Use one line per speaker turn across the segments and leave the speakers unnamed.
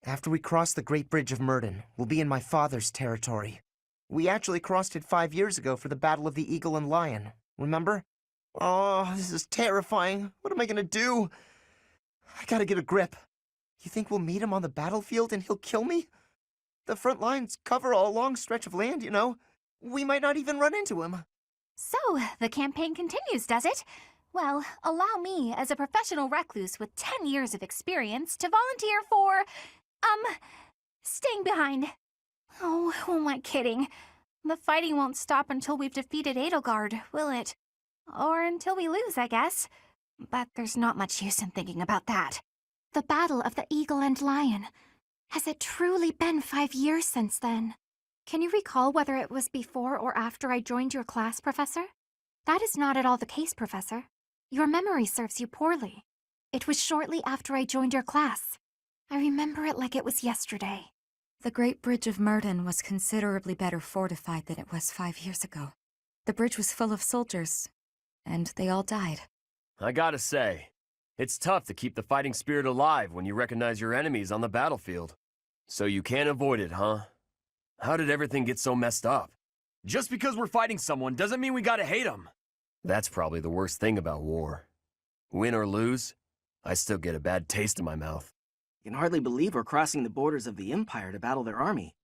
After we cross the Great Bridge of Murden, we'll be in my father's territory. We actually crossed it 5 years ago for the Battle of the Eagle and Lion, remember? Oh, this is terrifying. What am I gonna do? I gotta get a grip. You think we'll meet him on the battlefield and he'll kill me? The front lines cover a long stretch of land, you know. We might not even run into him.
So, the campaign continues, does it? Well, allow me, as a professional recluse with 10 years of experience, to volunteer for, staying behind. Oh, who am I kidding? The fighting won't stop until we've defeated Edelgard, will it? Or until we lose, I guess. But there's not much use in thinking about that. The Battle of the Eagle and Lion. Has it truly been 5 years since then? Can you recall whether it was before or after I joined your class, Professor? That is not at all the case, Professor. Your memory serves you poorly. It was shortly after I joined your class. I remember it like it was yesterday.
The Great Bridge of Murden was considerably better fortified than it was 5 years ago. The bridge was full of soldiers, and they all died.
I gotta say, it's tough to keep the fighting spirit alive when you recognize your enemies on the battlefield. So you can't avoid it, huh? How did everything get so messed up? Just because we're fighting someone doesn't mean we gotta hate them. That's probably the worst thing about war. Win or lose, I still get a bad taste in my mouth.
You can hardly believe we're crossing the borders of the Empire to battle their army.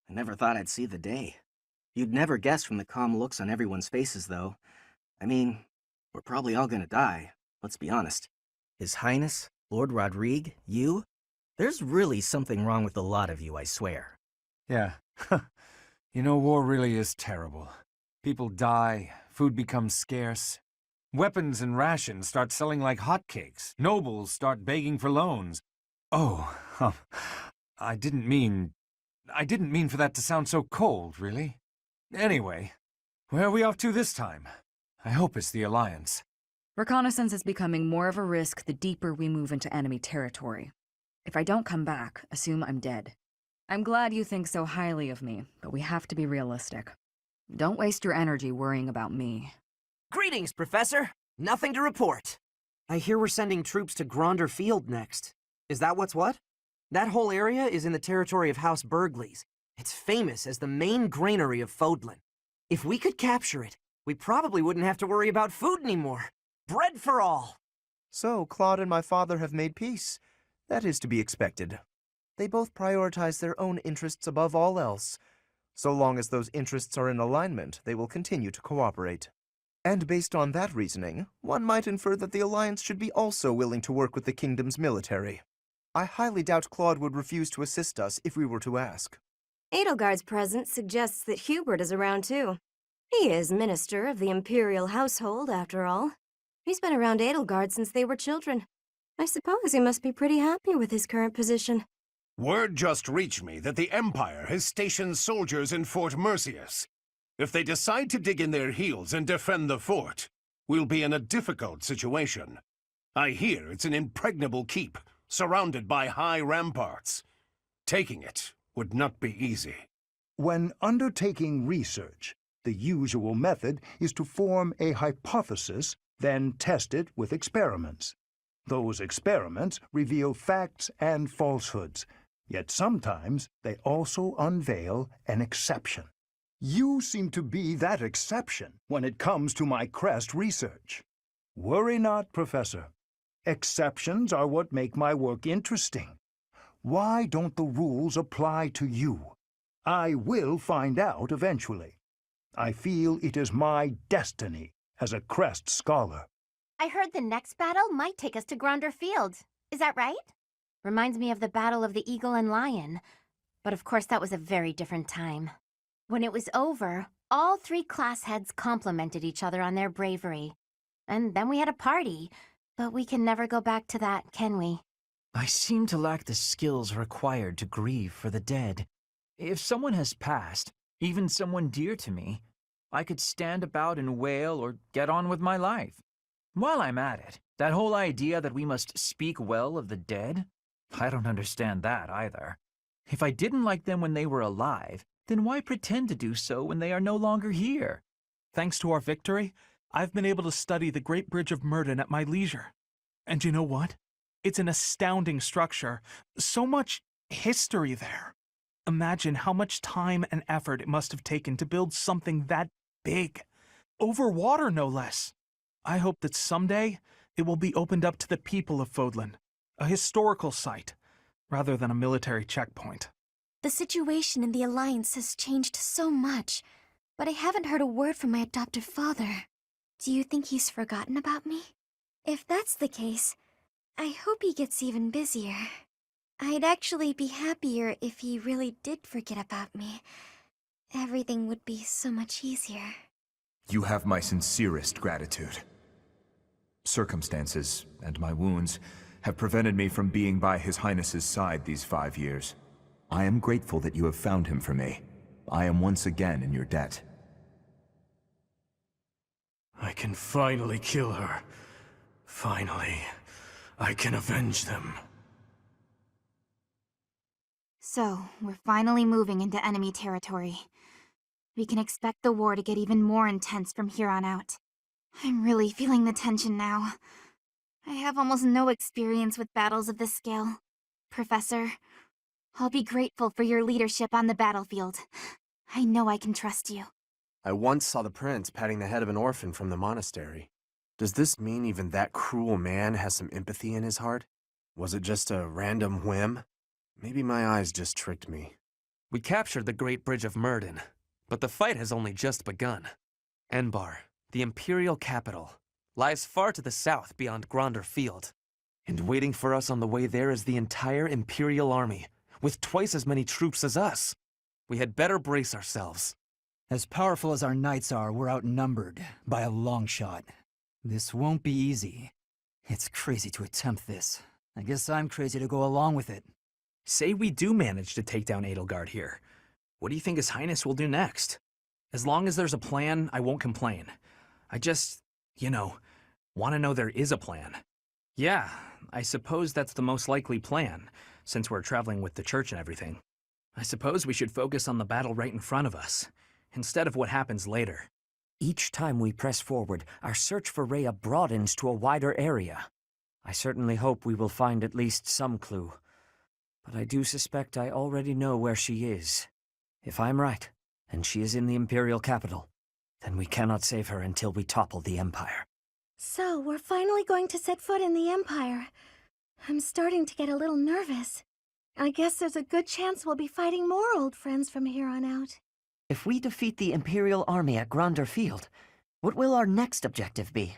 I never thought I'd see the day. You'd never guess from the calm looks on everyone's faces, though. I mean, we're probably all gonna die, let's be honest. His Highness, Lord Rodrigue, you? There's really something wrong with a lot of you, I swear.
Yeah. You know, war really is terrible. People die, food becomes scarce. Weapons and rations start selling like hotcakes. Nobles start begging for loans. Oh, I didn't mean for that to sound so cold, really. Anyway, where are we off to this time? I hope it's the Alliance.
Reconnaissance is becoming more of a risk the deeper we move into enemy territory. If I don't come back, assume I'm dead. I'm glad you think so highly of me, but we have to be realistic. Don't waste your energy worrying about me.
Greetings, Professor. Nothing to report. I hear we're sending troops to Gronder Field next. Is that what's what? That whole area is in the territory of House Burgleys. It's famous as the main granary of Fodlan. If we could capture it, we probably wouldn't have to worry about food anymore. Bread for all.
So, Claude and my father have made peace. That is to be expected. They both prioritize their own interests above all else. So long as those interests are in alignment, they will continue to cooperate. And based on that reasoning, one might infer that the Alliance should be also willing to work with the Kingdom's military. I highly doubt Claude would refuse to assist us if we were to ask.
Edelgard's presence suggests that Hubert is around too. He is Minister of the Imperial Household, after all. He's been around Edelgard since they were children. I suppose he must be pretty happy with his current position.
Word just reached me that the Empire has stationed soldiers in Fort Mercius. If they decide to dig in their heels and defend the fort, we'll be in a difficult situation. I hear it's an impregnable keep, surrounded by high ramparts. Taking it would not be easy.
When undertaking research, the usual method is to form a hypothesis, then test it with experiments. Those experiments reveal facts and falsehoods, yet sometimes they also unveil an exception. You seem to be that exception when it comes to my crest research. Worry not, Professor. Exceptions are what make my work interesting. Why don't the rules apply to you? I will find out eventually. I feel it is my destiny as a crest scholar.
I heard the next battle might take us to Gronder Field. Is that right? Reminds me of the Battle of the Eagle and Lion. But of course that was a very different time. When it was over, all 3 class heads complimented each other on their bravery. And then we had a party. But we can never go back to that, can we?
I seem to lack the skills required to grieve for the dead. If someone has passed, even someone dear to me, I could stand about and wail or get on with my life. While I'm at it, that whole idea that we must speak well of the dead, I don't understand that either. If I didn't like them when they were alive, then why pretend to do so when they are no longer here?
Thanks to our victory, I've been able to study the Great Bridge of Murden at my leisure. And you know what? It's an astounding structure. So much history there. Imagine how much time and effort it must have taken to build something that big. Over water, no less. I hope that someday it will be opened up to the people of Fodlan, a historical site, rather than a military checkpoint.
The situation in the Alliance has changed so much, but I haven't heard a word from my adoptive father. Do you think he's forgotten about me? If that's the case, I hope he gets even busier. I'd actually be happier if he really did forget about me. Everything would be so much easier.
You have my sincerest gratitude. Circumstances and my wounds have prevented me from being by His Highness's side these 5 years. I am grateful that you have found him for me. I am once again in your debt.
I can finally kill her. Finally, I can avenge them.
So, we're finally moving into enemy territory. We can expect the war to get even more intense from here on out. I'm really feeling the tension now. I have almost no experience with battles of this scale. Professor, I'll be grateful for your leadership on the battlefield. I know I can trust you.
I once saw the prince patting the head of an orphan from the monastery. Does this mean even that cruel man has some empathy in his heart? Was it just a random whim? Maybe my eyes just tricked me.
We captured the Great Bridge of Myrden, but the fight has only just begun. Enbar, the Imperial capital, lies far to the south beyond Gronder Field. And waiting for us on the way there is the entire Imperial army, with twice as many troops as us. We had better brace ourselves.
As powerful as our knights are, we're outnumbered by a long shot. This won't be easy. It's crazy to attempt this. I guess I'm crazy to go along with it.
Say we do manage to take down Edelgard here. What do you think His Highness will do next? As long as there's a plan, I won't complain. I just, want to know there is a plan. Yeah, I suppose that's the most likely plan, since we're traveling with the church and everything. I suppose we should focus on the battle right in front of us, instead of what happens later.
Each time we press forward, our search for Rhea broadens to a wider area. I certainly hope we will find at least some clue. But I do suspect I already know where she is. If I'm right, and she is in the Imperial capital, then we cannot save her until we topple the Empire.
So, we're finally going to set foot in the Empire. I'm starting to get a little nervous. I guess there's a good chance we'll be fighting more old friends from here on out.
If we defeat the Imperial army at Gronder Field, what will our next objective be?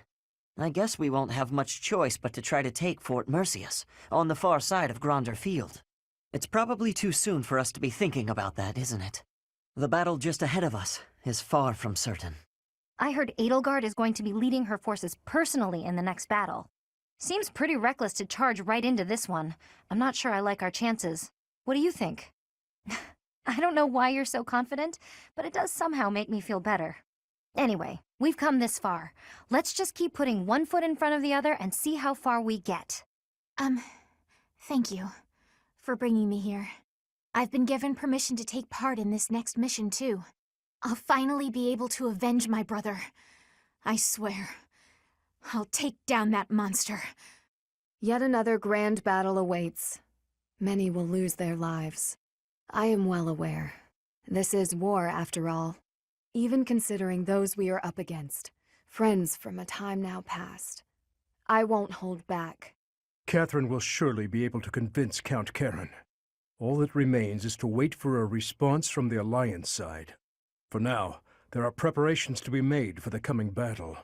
I guess we won't have much choice but to try to take Fort Mercius, on the far side of Gronder Field. It's probably too soon for us to be thinking about that, isn't it? The battle just ahead of us is far from certain.
I heard Edelgard is going to be leading her forces personally in the next battle. Seems pretty reckless to charge right into this one. I'm not sure I like our chances. What do you think? I don't know why you're so confident, but it does somehow make me feel better. Anyway, we've come this far. Let's just keep putting one foot in front of the other and see how far we get. Thank you for bringing me here. I've been given permission to take part in this next mission, too. I'll finally be able to avenge my brother. I swear. I'll take down that monster.
Yet another grand battle awaits. Many will lose their lives. I am well aware. This is war, after all. Even considering those we are up against, friends from a time now past. I won't hold back.
Catherine will surely be able to convince Count Karen. All that remains is to wait for a response from the Alliance side. For now, there are preparations to be made for the coming battle.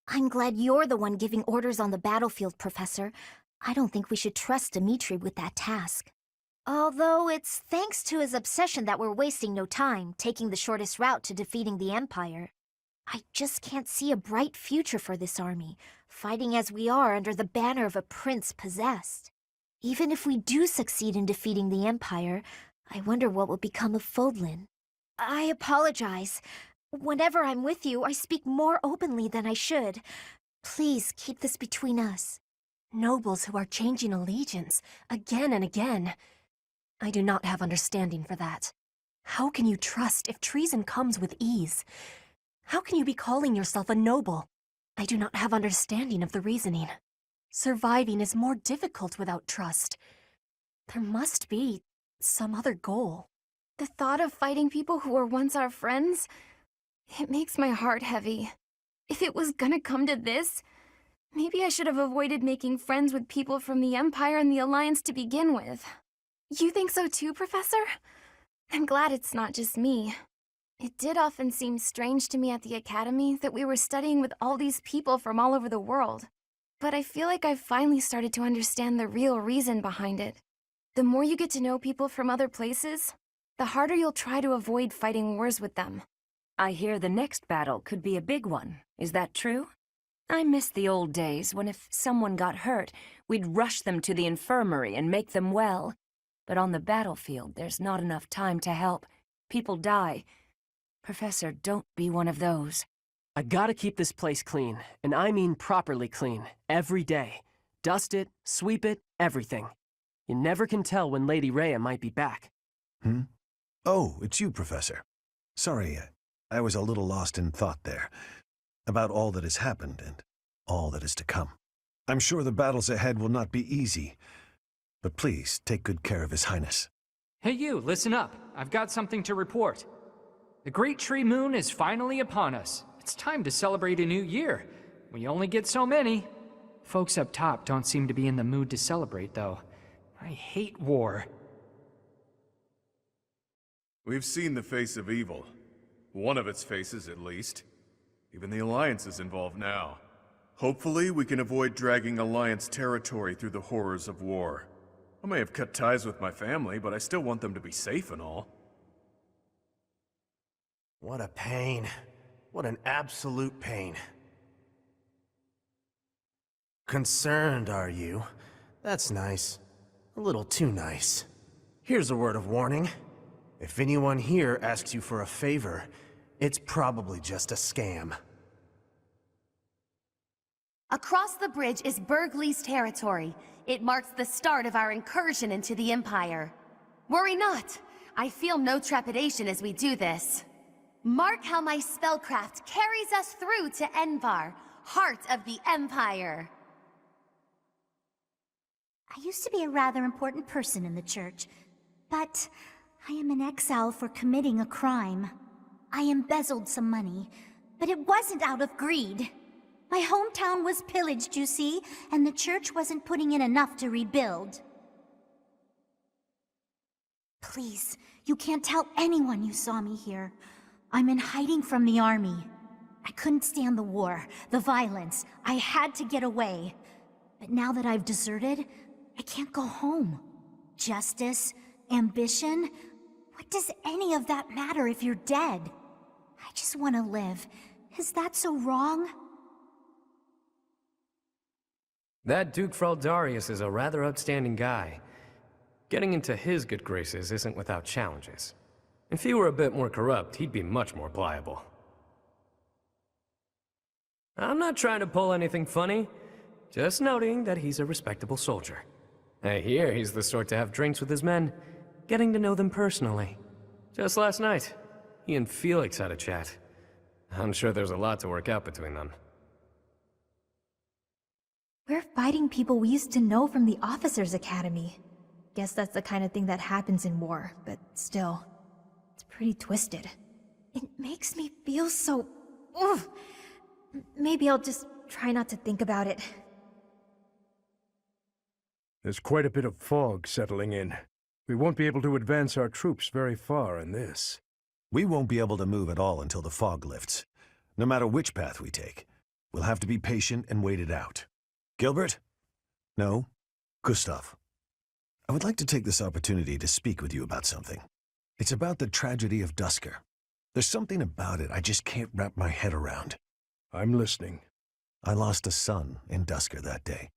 I'm glad you're the one giving orders on the battlefield, Professor. I don't think we should trust Dimitri with that task. Although it's thanks to his obsession that we're wasting no time, taking the shortest route to defeating the Empire. I just can't see a bright future for this army, fighting as we are under the banner of a prince possessed. Even if we do succeed in defeating the Empire, I wonder what will become of Fodlan. I apologize. Whenever I'm with you, I speak more openly than I should. Please keep this between us. Nobles who are changing allegiance again and again. I do not have understanding for that. How can you trust if treason comes with ease? How can you be calling yourself a noble? I do not have understanding of the reasoning. Surviving is more difficult without trust. There must be
some other goal. The thought of fighting people who were once our friends, it makes my heart heavy. If it was gonna come to this, maybe I should have avoided making friends with people from the Empire and the Alliance to begin with. You think so too, Professor? I'm glad it's not just me. It did often seem strange to me at the Academy that we were studying with all these people from all over the world. But I feel like I've finally started to understand the real reason behind it. The more you get to know people from other places, the harder you'll try to avoid fighting wars with them.
I hear the next battle could be a big one. Is that true? I miss the old days when if someone got hurt, we'd rush them to the infirmary and make them well. But on the battlefield, there's not enough time to help. People die. Professor, don't be one of those.
I gotta keep this place clean, and I mean properly clean, every day. Dust it, sweep it, everything. You never can tell when Lady Rhea might be back.
Oh, it's you, Professor. Sorry, I was a little lost in thought there, about all that has happened and all that is to come. I'm sure the battles ahead will not be easy, but please take good care of His Highness.
Hey you, listen up. I've got something to report. The Great Tree Moon is finally upon us. It's time to celebrate a new year. We only get so many. Folks up top don't seem to be in the mood to celebrate, though. I hate war.
We've seen the face of evil. One of its faces, at least. Even the Alliance is involved now. Hopefully, we can avoid dragging Alliance territory through the horrors of war. I may have cut ties with my family, but I still want them to be safe and all.
What a pain. What an absolute pain. Concerned, are you? That's nice. A little too nice. Here's a word of warning. If anyone here asks you for a favor, it's probably just a scam.
Across the bridge is Burgley's territory. It marks the start of our incursion into the Empire. Worry not. I feel no trepidation as we do this. Mark how my spellcraft carries us through to Envar, heart of the Empire.
I used to be a rather important person in the church, but I am in exile for committing a crime. I embezzled some money, but it wasn't out of greed. My hometown was pillaged, you see, and the church wasn't putting in enough to rebuild. Please, you can't tell anyone you saw me here. I'm in hiding from the army. I couldn't stand the war, the violence. I had to get away. But now that I've deserted, I can't go home. Justice, ambition, what does any of that matter if you're dead? I just want to live. Is that so wrong?
That Duke Fraldarius is a rather outstanding guy. Getting into his good graces isn't without challenges. If he were a bit more corrupt, he'd be much more pliable. I'm not trying to pull anything funny, just noting that he's a respectable soldier. I hear he's the sort to have drinks with his men, getting to know them personally. Just last night, he and Felix had a chat. I'm sure there's a lot to work out between them.
We're fighting people we used to know from the Officers' Academy. Guess that's the kind of thing that happens in war, but still, it's pretty twisted. It makes me feel so... Ugh. Maybe I'll just try not to think about it.
There's quite a bit of fog settling in. We won't be able to advance our troops very far in this.
We won't be able to move at all until the fog lifts. No matter which path we take, we'll have to be patient and wait it out. Gilbert? No? Gustav? I would like to take this opportunity to speak with you about something. It's about the tragedy of Dusker. There's something about it I just can't wrap my head around.
I'm listening.
I lost a son in Dusker that day.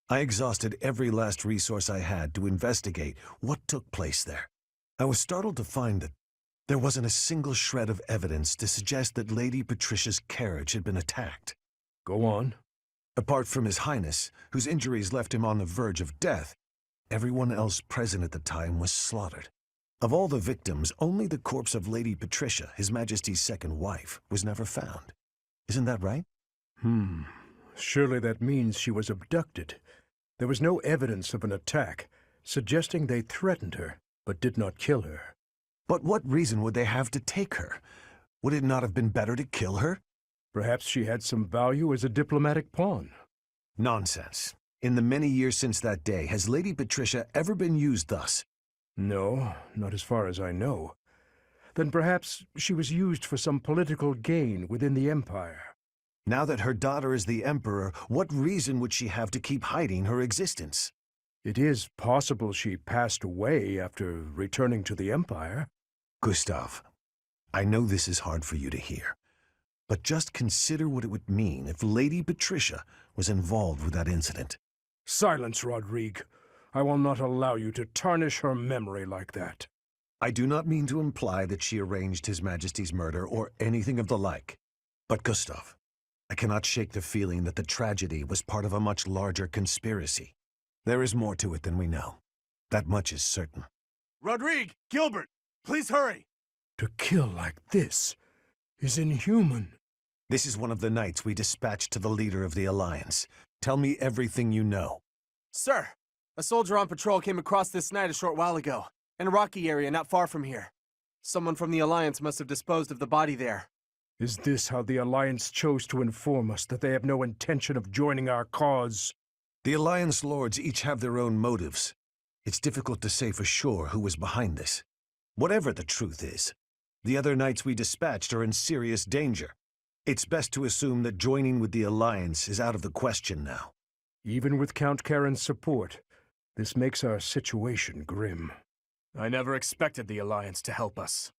I exhausted every last resource I had to investigate what took place there. I was startled to find that there wasn't a single shred of evidence to suggest that Lady Patricia's carriage had been attacked.
Go on.
Apart from His Highness, whose injuries left him on the verge of death, everyone else present at the time was slaughtered. Of all the victims, only the corpse of Lady Patricia, His Majesty's second wife, was never found. Isn't that right?
Surely that means she was abducted. There was no evidence of an attack, suggesting they threatened her. but did not kill her.
But what reason would they have to take her? Would it not have been better to kill her?
Perhaps she had some value as a diplomatic pawn.
Nonsense. In the many years since that day, has Lady Patricia ever been used thus?
No, not as far as I know. Then perhaps she was used for some political gain within the Empire.
Now that her daughter is the Emperor, what reason would she have to keep hiding her existence?
It is possible she passed away after returning to the Empire.
Gustav, I know this is hard for you to hear, but just consider what it would mean if Lady Patricia was involved with that incident.
Silence, Rodrigue. I will not allow you to tarnish her memory like that.
I do not mean to imply that she arranged His Majesty's murder or anything of the like. But Gustav, I cannot shake the feeling that the tragedy was part of a much larger conspiracy. There is more to it than we know. That much is certain.
Rodrigue! Gilbert! Please hurry! To kill like this is inhuman.
This is one of the knights we dispatched to the leader of the Alliance. Tell me everything you know.
Sir, a soldier on patrol came across this night a short while ago, in a rocky area not far from here. Someone from the Alliance must have disposed of the body there.
Is this how the Alliance chose to inform us that they have no intention of joining our cause?
The Alliance lords each have their own motives. It's difficult to say for sure who was behind this. Whatever the truth is, the other knights we dispatched are in serious danger. It's best to assume that joining with the Alliance is out of the question now.
Even with Count Karen's support, this makes our situation grim.
I never expected the Alliance to help us.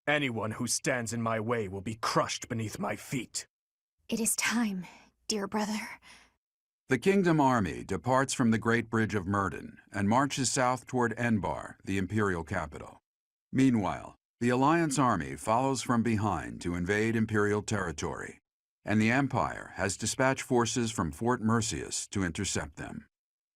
Anyone who stands in my way will be crushed beneath my feet.
It is time, dear brother.
The Kingdom Army departs from the Great Bridge of Murden and marches south toward Enbar, the Imperial capital. Meanwhile, the Alliance army follows from behind to invade Imperial territory, and the Empire has dispatched forces from Fort Mercius to intercept them.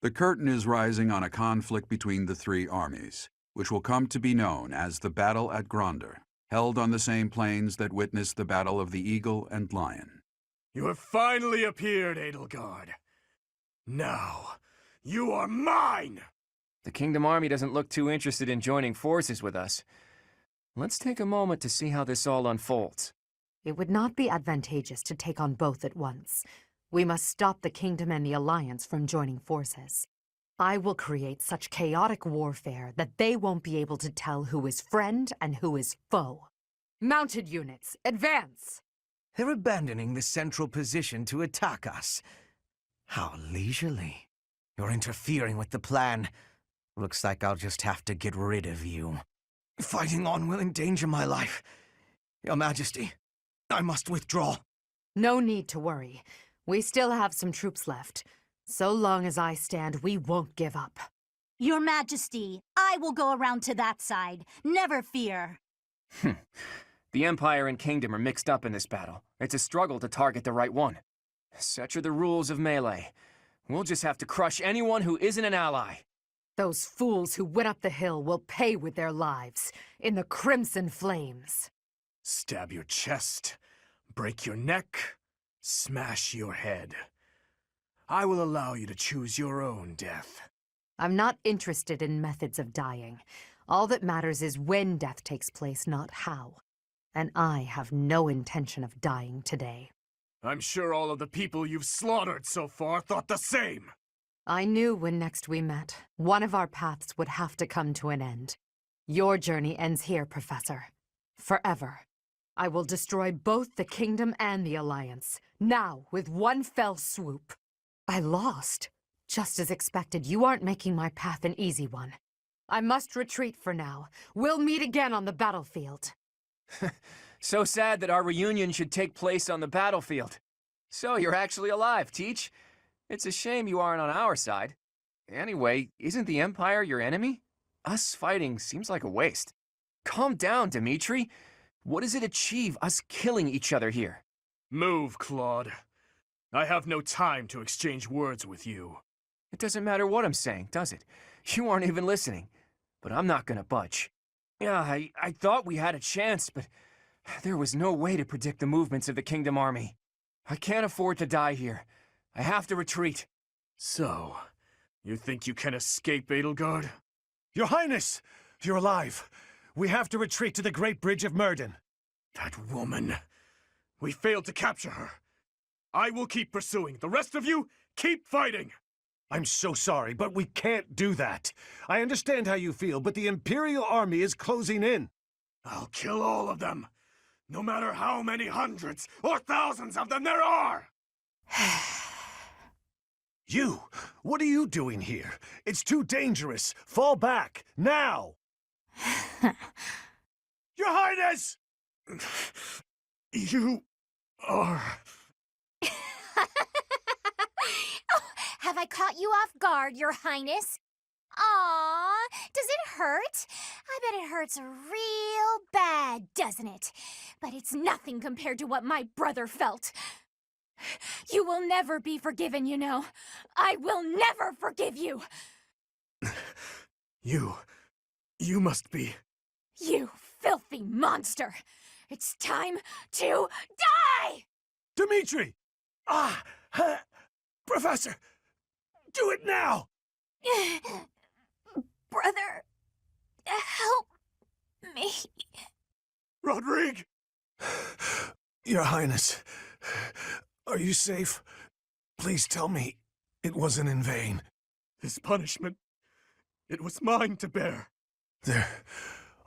The curtain is rising on a conflict between the three armies, which will come to be known as the Battle at Gronder, held on the same plains that witnessed the Battle of the Eagle and Lion.
You have finally appeared, Edelgard. Now, you are mine!
The Kingdom Army doesn't look too interested in joining forces with us. Let's take a moment to see how this all unfolds.
It would not be advantageous to take on both at once. We must stop the Kingdom and the Alliance from joining forces. I will create such chaotic warfare that they won't be able to tell who is friend and who is foe. Mounted units, advance!
They're abandoning the central position to attack us. How leisurely. You're interfering with the plan. Looks like I'll just have to get rid of you. Fighting on will endanger my life. Your Majesty, I must withdraw.
No need to worry. We still have some troops left. So long as I stand, we won't give up.
Your Majesty, I will go around to that side. Never fear.
The Empire and Kingdom are mixed up in this battle. It's a struggle to target the right one. Such are the rules of melee. We'll just have to crush anyone who isn't an ally.
Those fools who went up the hill will pay with their lives, in the crimson flames.
Stab your chest, break your neck, smash your head. I will allow you to choose your own death.
I'm not interested in methods of dying. All that matters is when death takes place, not how. And I have no intention of dying today.
I'm sure all of the people you've slaughtered so far thought the same.
I knew when next we met, one of our paths would have to come to an end. Your journey ends here, Professor. Forever. I will destroy both the Kingdom and the Alliance, now with one fell swoop. I lost. Just as expected, you aren't making my path an easy one. I must retreat for now. We'll meet again on the battlefield.
So sad that our reunion should take place on the battlefield. So you're actually alive, Teach. It's a shame you aren't on our side. Anyway, isn't the Empire your enemy? Us fighting seems like a waste. Calm down, Dimitri. What does it achieve, us killing each other here?
Move, Claude. I have no time to exchange words with you.
It doesn't matter what I'm saying, does it? You aren't even listening. But I'm not gonna budge. Yeah, I thought we had a chance, but there was no way to predict the movements of the Kingdom Army. I can't afford to die here. I have to retreat.
So, you think you can escape, Edelgard?
Your Highness! You're alive. We have to retreat to the Great Bridge of Murden. That woman. We failed to capture her. I will keep pursuing. The rest of you, keep fighting. I'm so sorry, but we can't do that. I understand how you feel, but the Imperial Army is closing in. I'll kill all of them, no matter how many hundreds or thousands of them there are! You! What are you doing here? It's too dangerous. Fall back, now! Your Highness! You are...
Have I caught you off guard, Your Highness? Aww, does it hurt? I bet it hurts real bad, doesn't it? But it's nothing compared to what my brother felt. You will never be forgiven, you know. I will never forgive you.
You must be...
You filthy monster. It's time to die!
Dimitri! Professor! Do it now!
Brother, help me.
Rodrigue! Your Highness, are you safe? Please tell me it wasn't in vain. This punishment, it was mine to bear. There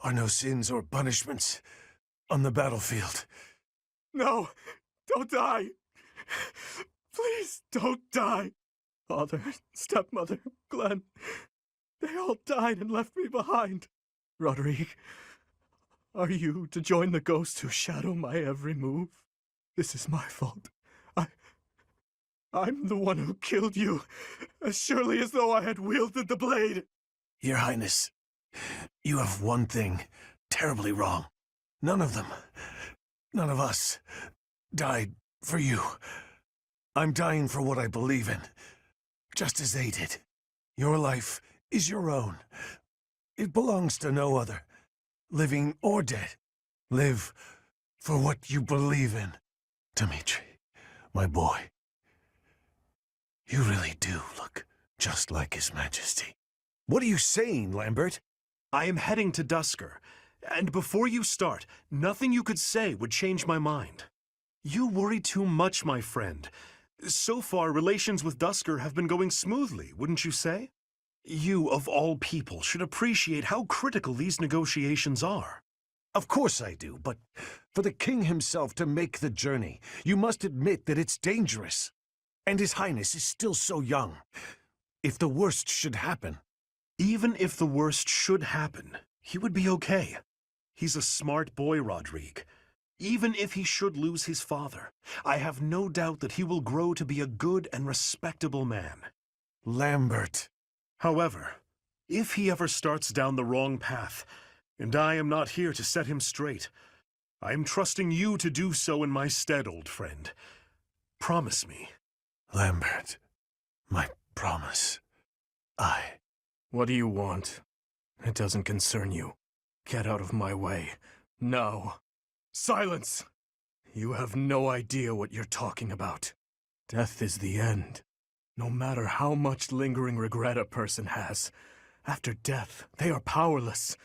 are no sins or punishments on the battlefield. No, don't die. Please don't die. Father, stepmother, Glenn, they all died and left me behind. Rodrigue, are you to join the ghosts who shadow my every move? This is my fault. I'm the one who killed you, as surely as though I had wielded the blade. Your Highness, you have one thing terribly wrong. None of them, none of us, died for you. I'm dying for what I believe in, just as they did. Your life is your own. It belongs to no other, living or dead. Live for what you believe in. Dimitri, my boy, you really do look just like His Majesty. What are you saying, Lambert?
I am heading to Dusker, and before you start, nothing you could say would change my mind. You worry too much, my friend. So far, relations with Dusker have been going smoothly, wouldn't you say? You, of all people, should appreciate how critical these negotiations are.
Of course I do, but for the king himself to make the journey, you must admit that it's dangerous. And His Highness is still so young. If the worst should happen...
Even if the worst should happen, he would be okay. He's a smart boy, Rodrigue. Even if he should lose his father, I have no doubt that he will grow to be a good and respectable man.
Lambert.
However, if he ever starts down the wrong path, and I am not here to set him straight, I am trusting you to do so in my stead, old friend. Promise me.
Lambert, my promise.
What do you want? It doesn't concern you. Get out of my way. No. Silence! You have no idea what you're talking about. Death is the end. No matter how much lingering regret a person has, after death, they are powerless.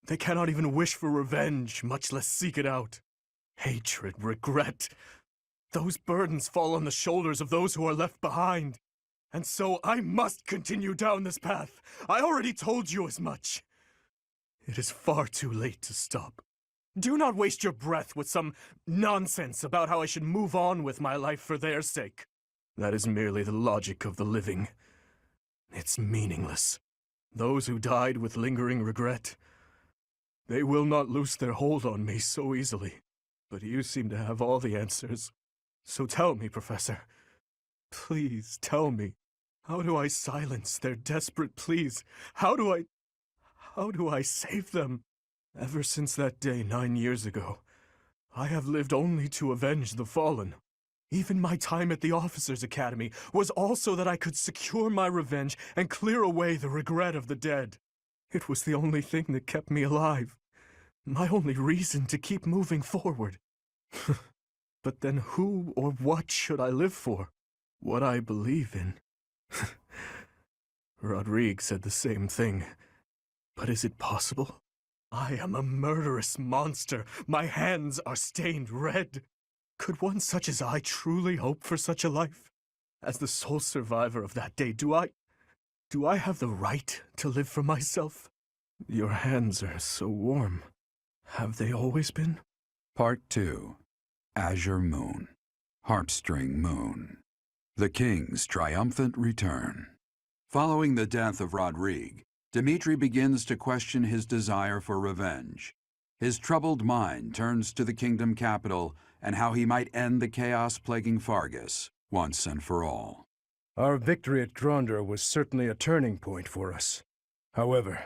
They cannot even wish for revenge, much less seek it out. Hatred, regret. Those burdens fall on the shoulders of those who are left behind. And so I must continue down this path. I already told you as much. It is far too late to stop. Do not waste your breath with some nonsense about how I should move on with my life for their sake. That is merely the logic of the living. It's meaningless. Those who died with lingering regret, they will not loose their hold on me so easily. But you seem to have all the answers. So tell me, Professor. Please tell me. How do I silence their desperate pleas? How do I save them? Ever since that day 9 years ago, I have lived only to avenge the fallen. Even my time at the Officers' Academy was also that I could secure my revenge and clear away the regret of the dead. It was the only thing that kept me alive. My only reason to keep moving forward. But then who or what should I live for? What I believe in? Rodrigue said the same thing. But is it possible? I am a murderous monster. My hands are stained red. Could one such as I truly hope for such a life? As the sole survivor of that day, do I have the right to live for myself? Your hands are so warm. Have they always been?
Part 2. Azure Moon. Heartstring Moon. The King's Triumphant Return. Following the death of Rodrigue, Dimitri begins to question his desire for revenge. His troubled mind turns to the kingdom capital and how he might end the chaos plaguing Fargus once and for all.
Our victory at Gronder was certainly a turning point for us. However,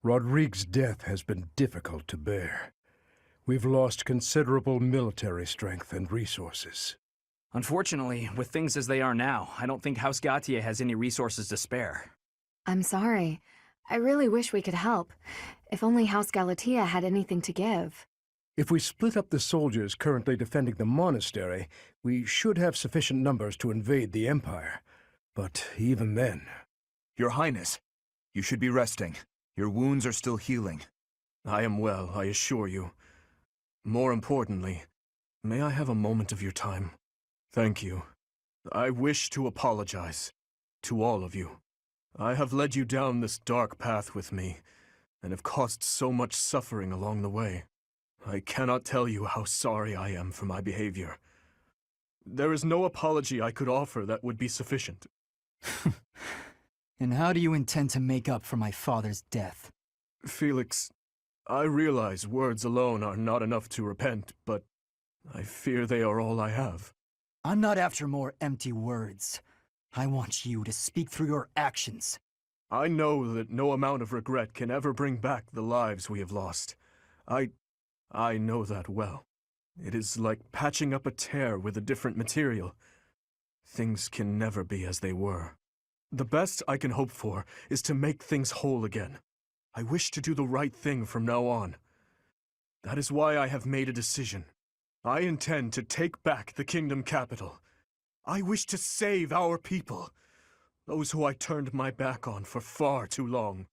Rodrigue's death has been difficult to bear. We've lost considerable military strength and resources.
Unfortunately, with things as they are now, I don't think House Gautier has any resources to spare.
I'm sorry. I really wish we could help. If only House Galatea had anything to give.
If we split up the soldiers currently defending the monastery, we should have sufficient numbers to invade the Empire. But even then...
Your Highness, you should be resting. Your wounds are still healing.
I am well, I assure you. More importantly, may I have a moment of your time? Thank you. I wish to apologize to all of you. I have led you down this dark path with me, and have caused so much suffering along the way. I cannot tell you how sorry I am for my behavior. There is no apology I could offer that would be sufficient.
And how do you intend to make up for my father's death?
Felix, I realize words alone are not enough to repent, but I fear they are all I have.
I'm not after more empty words. I want you to speak through your actions.
I know that no amount of regret can ever bring back the lives we have lost. I know that well. It is like patching up a tear with a different material. Things can never be as they were. The best I can hope for is to make things whole again. I wish to do the right thing from now on. That is why I have made a decision. I intend to take back the kingdom capital. I wish to save our people, those who I turned my back on for far too long,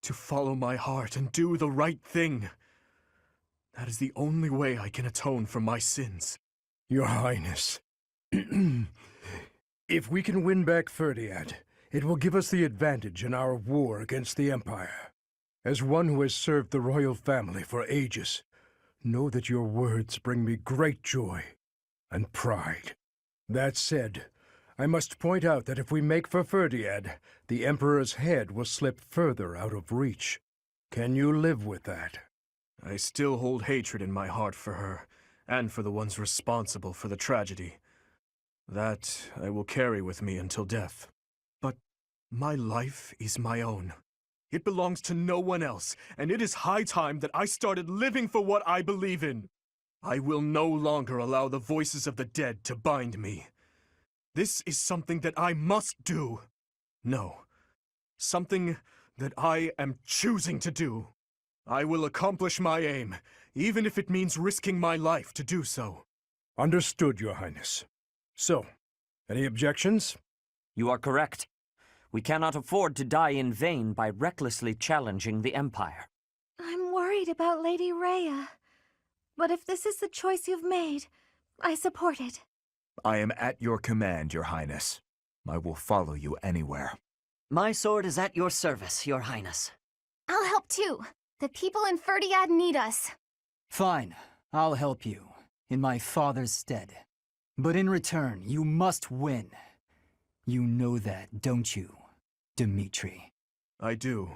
to follow my heart and do the right thing. That is the only way I can atone for my sins.
Your Highness, if we can win back Ferdiad, it will give us the advantage in our war against the Empire. As one who has served the royal family for ages, know that your words bring me great joy and pride. That said, I must point out that if we make for Ferdiad, the Emperor's head will slip further out of reach. Can you live with that?
I still hold hatred in my heart for her, and for the ones responsible for the tragedy. That I will carry with me until death. But my life is my own. It belongs to no one else, and it is high time that I started living for what I believe in. I will no longer allow the voices of the dead to bind me. This is something that I must do. No, something that I am choosing to do. I will accomplish my aim, even if it means risking my life to do so.
Understood, Your Highness. So, any objections?
You are correct. We cannot afford to die in vain by recklessly challenging the Empire.
I'm worried about Lady Rhea. But if this is the choice you've made, I support it.
I am at your command, Your Highness. I will follow you anywhere.
My sword is at your service, Your Highness.
I'll help too. The people in Ferdiad need us.
Fine, I'll help you, in my father's stead. But in return, you must win. You know that, don't you, Dimitri?
I do.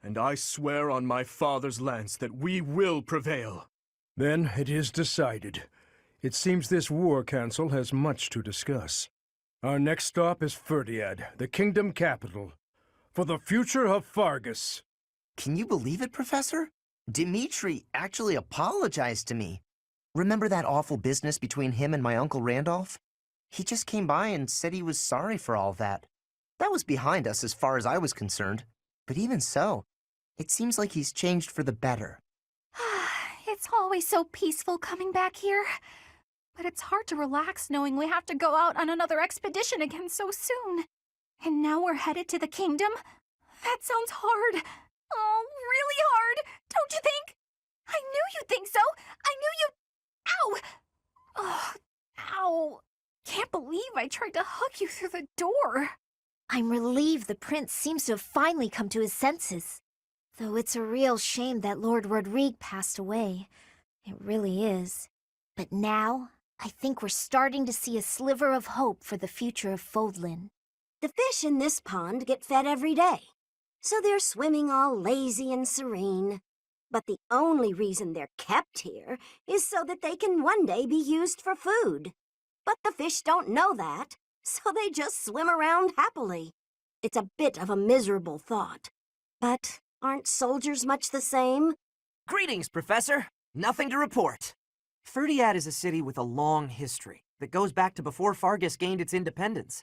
And I swear on my father's lance that we will prevail.
Then it is decided. It seems this war council has much to discuss. Our next stop is Ferdiad, the kingdom capital. For the future of Fargus.
Can you believe it, Professor? Dimitri actually apologized to me. Remember that awful business between him and my Uncle Randolph? He just came by and said he was sorry for all that. That was behind us as far as I was concerned. But even so, it seems like he's changed for the better.
It's always so peaceful coming back here. But it's hard to relax knowing we have to go out on another expedition again so soon. And now we're headed to the kingdom? That sounds hard. Oh, really hard, don't you think? I knew you'd think so. I knew you... Ow! Oh, ow. Can't believe I tried to hug you through the door.
I'm relieved the prince seems to have finally come to his senses. Though it's a real shame that Lord Rodrigue passed away. It really is. But now, I think we're starting to see a sliver of hope for the future of Fodlan.
The fish in this pond get fed every day, so they're swimming all lazy and serene. But the only reason they're kept here is so that they can one day be used for food. But the fish don't know that, so they just swim around happily. It's a bit of a miserable thought. But aren't soldiers much the same?
Greetings, Professor. Nothing to report. Ferdiad is a city with a long history that goes back to before Fargus gained its independence.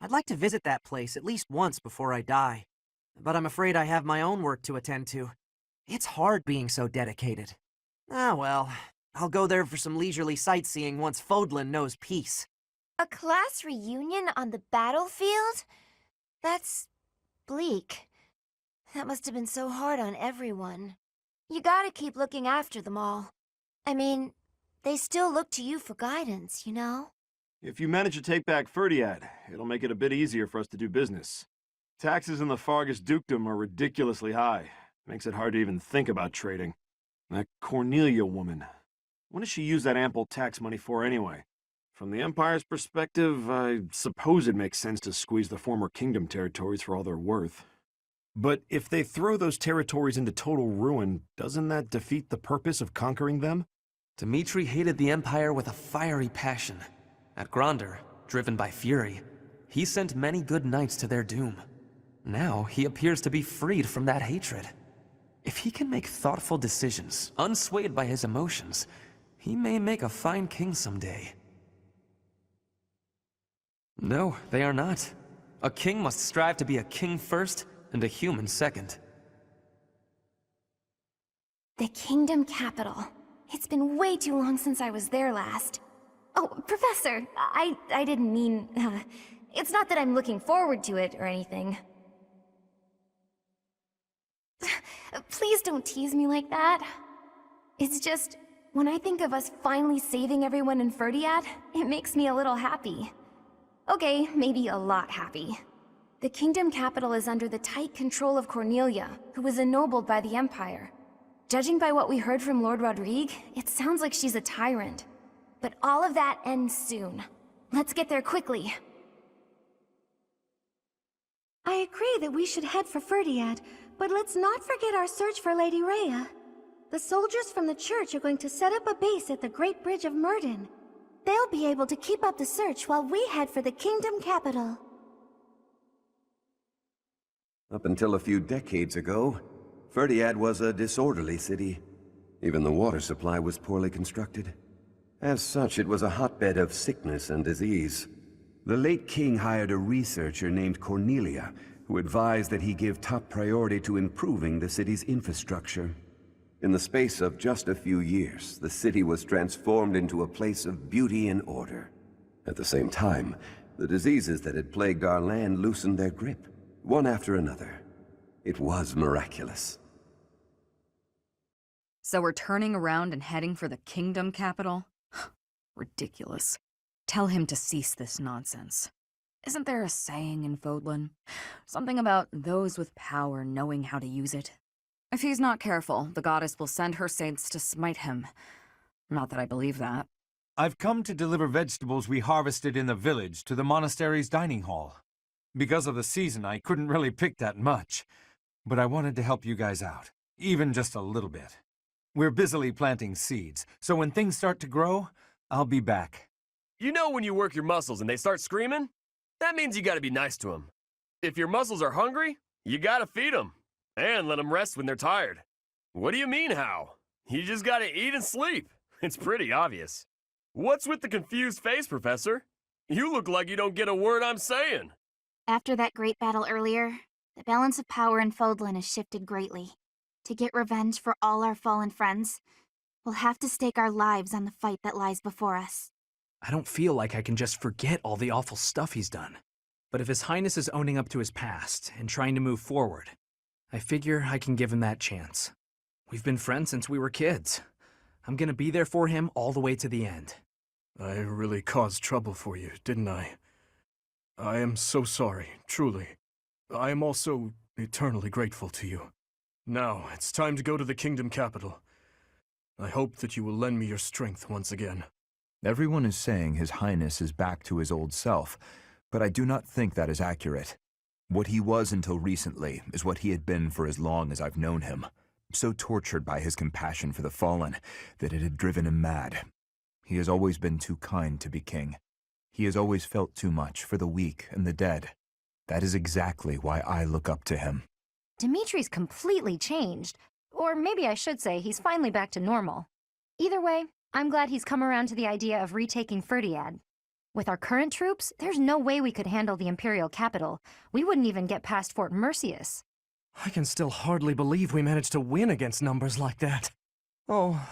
I'd like to visit that place at least once before I die. But I'm afraid I have my own work to attend to. It's hard being so dedicated. Ah, well, I'll go there for some leisurely sightseeing once Fodlan knows peace.
A class reunion on the battlefield? That's bleak. That must have been so hard on everyone. You gotta keep looking after them all. I mean, they still look to you for guidance, you know?
If you manage to take back Ferdiad, it'll make it a bit easier for us to do business. Taxes in the Fargus dukedom are ridiculously high. Makes it hard to even think about trading. That Cornelia woman. What does she use that ample tax money for anyway? From the Empire's perspective, I suppose it makes sense to squeeze the former kingdom territories for all they're worth. But if they throw those territories into total ruin, doesn't that defeat the purpose of conquering them?
Dmitri hated the Empire with a fiery passion. At Gronder, driven by fury, he sent many good knights to their doom. Now he appears to be freed from that hatred. If he can make thoughtful decisions, unswayed by his emotions, he may make a fine king someday. No, they are not. A king must strive to be a king first and a human second.
The kingdom capital. It's been way too long since I was there last. Oh, Professor, I didn't mean... it's not that I'm looking forward to it or anything. Please don't tease me like that. It's just, when I think of us finally saving everyone in Ferdiad, it makes me a little happy. Okay, maybe a lot happy. The kingdom capital is under the tight control of Cornelia, who was ennobled by the Empire. Judging by what we heard from Lord Rodrigue, it sounds like she's a tyrant. But all of that ends soon. Let's get there quickly.
I agree that we should head for Ferdiad, but let's not forget our search for Lady Rhea. The soldiers from the church are going to set up a base at the Great Bridge of Murden. They'll be able to keep up the search while we head for the kingdom capital.
Up until a few decades ago, Ferdiad was a disorderly city. Even the water supply was poorly constructed. As such, it was a hotbed of sickness and disease. The late king hired a researcher named Cornelia, who advised that he give top priority to improving the city's infrastructure. In the space of just a few years, the city was transformed into a place of beauty and order. At the same time, the diseases that had plagued our land loosened their grip, one after another. It was miraculous.
So we're turning around and heading for the kingdom capital? Ridiculous. Tell him to cease this nonsense. Isn't there a saying in Fodlan? Something about those with power knowing how to use it? If he's not careful, the goddess will send her saints to smite him. Not that I believe that.
I've come to deliver vegetables we harvested in the village to the monastery's dining hall. Because of the season, I couldn't really pick that much. But I wanted to help you guys out, even just a little bit. We're busily planting seeds, so when things start to grow, I'll be back.
You know when you work your muscles and they start screaming? That means you gotta be nice to them. If your muscles are hungry, you gotta feed them. And let them rest when they're tired. What do you mean, how? You just gotta eat and sleep. It's pretty obvious. What's with the confused face, Professor? You look like you don't get a word I'm saying.
After that great battle earlier, the balance of power in Fodlan has shifted greatly. To get revenge for all our fallen friends, we'll have to stake our lives on the fight that lies before us.
I don't feel like I can just forget all the awful stuff he's done. But if His Highness is owning up to his past and trying to move forward, I figure I can give him that chance. We've been friends since we were kids. I'm gonna be there for him all the way to the end.
I really caused trouble for you, didn't I? I am so sorry, truly. I am also eternally grateful to you. Now, it's time to go to the kingdom capital. I hope that you will lend me your strength once again.
Everyone is saying His Highness is back to his old self, but I do not think that is accurate. What he was until recently is what he had been for as long as I've known him, so tortured by his compassion for the fallen that it had driven him mad. He has always been too kind to be king. He has always felt too much for the weak and the dead. That is exactly why I look up to him.
Dimitri's completely changed. Or maybe I should say he's finally back to normal. Either way, I'm glad he's come around to the idea of retaking Ferdiad. With our current troops, there's no way we could handle the Imperial capital. We wouldn't even get past Fort Mercius.
I can still hardly believe we managed to win against numbers like that. Oh,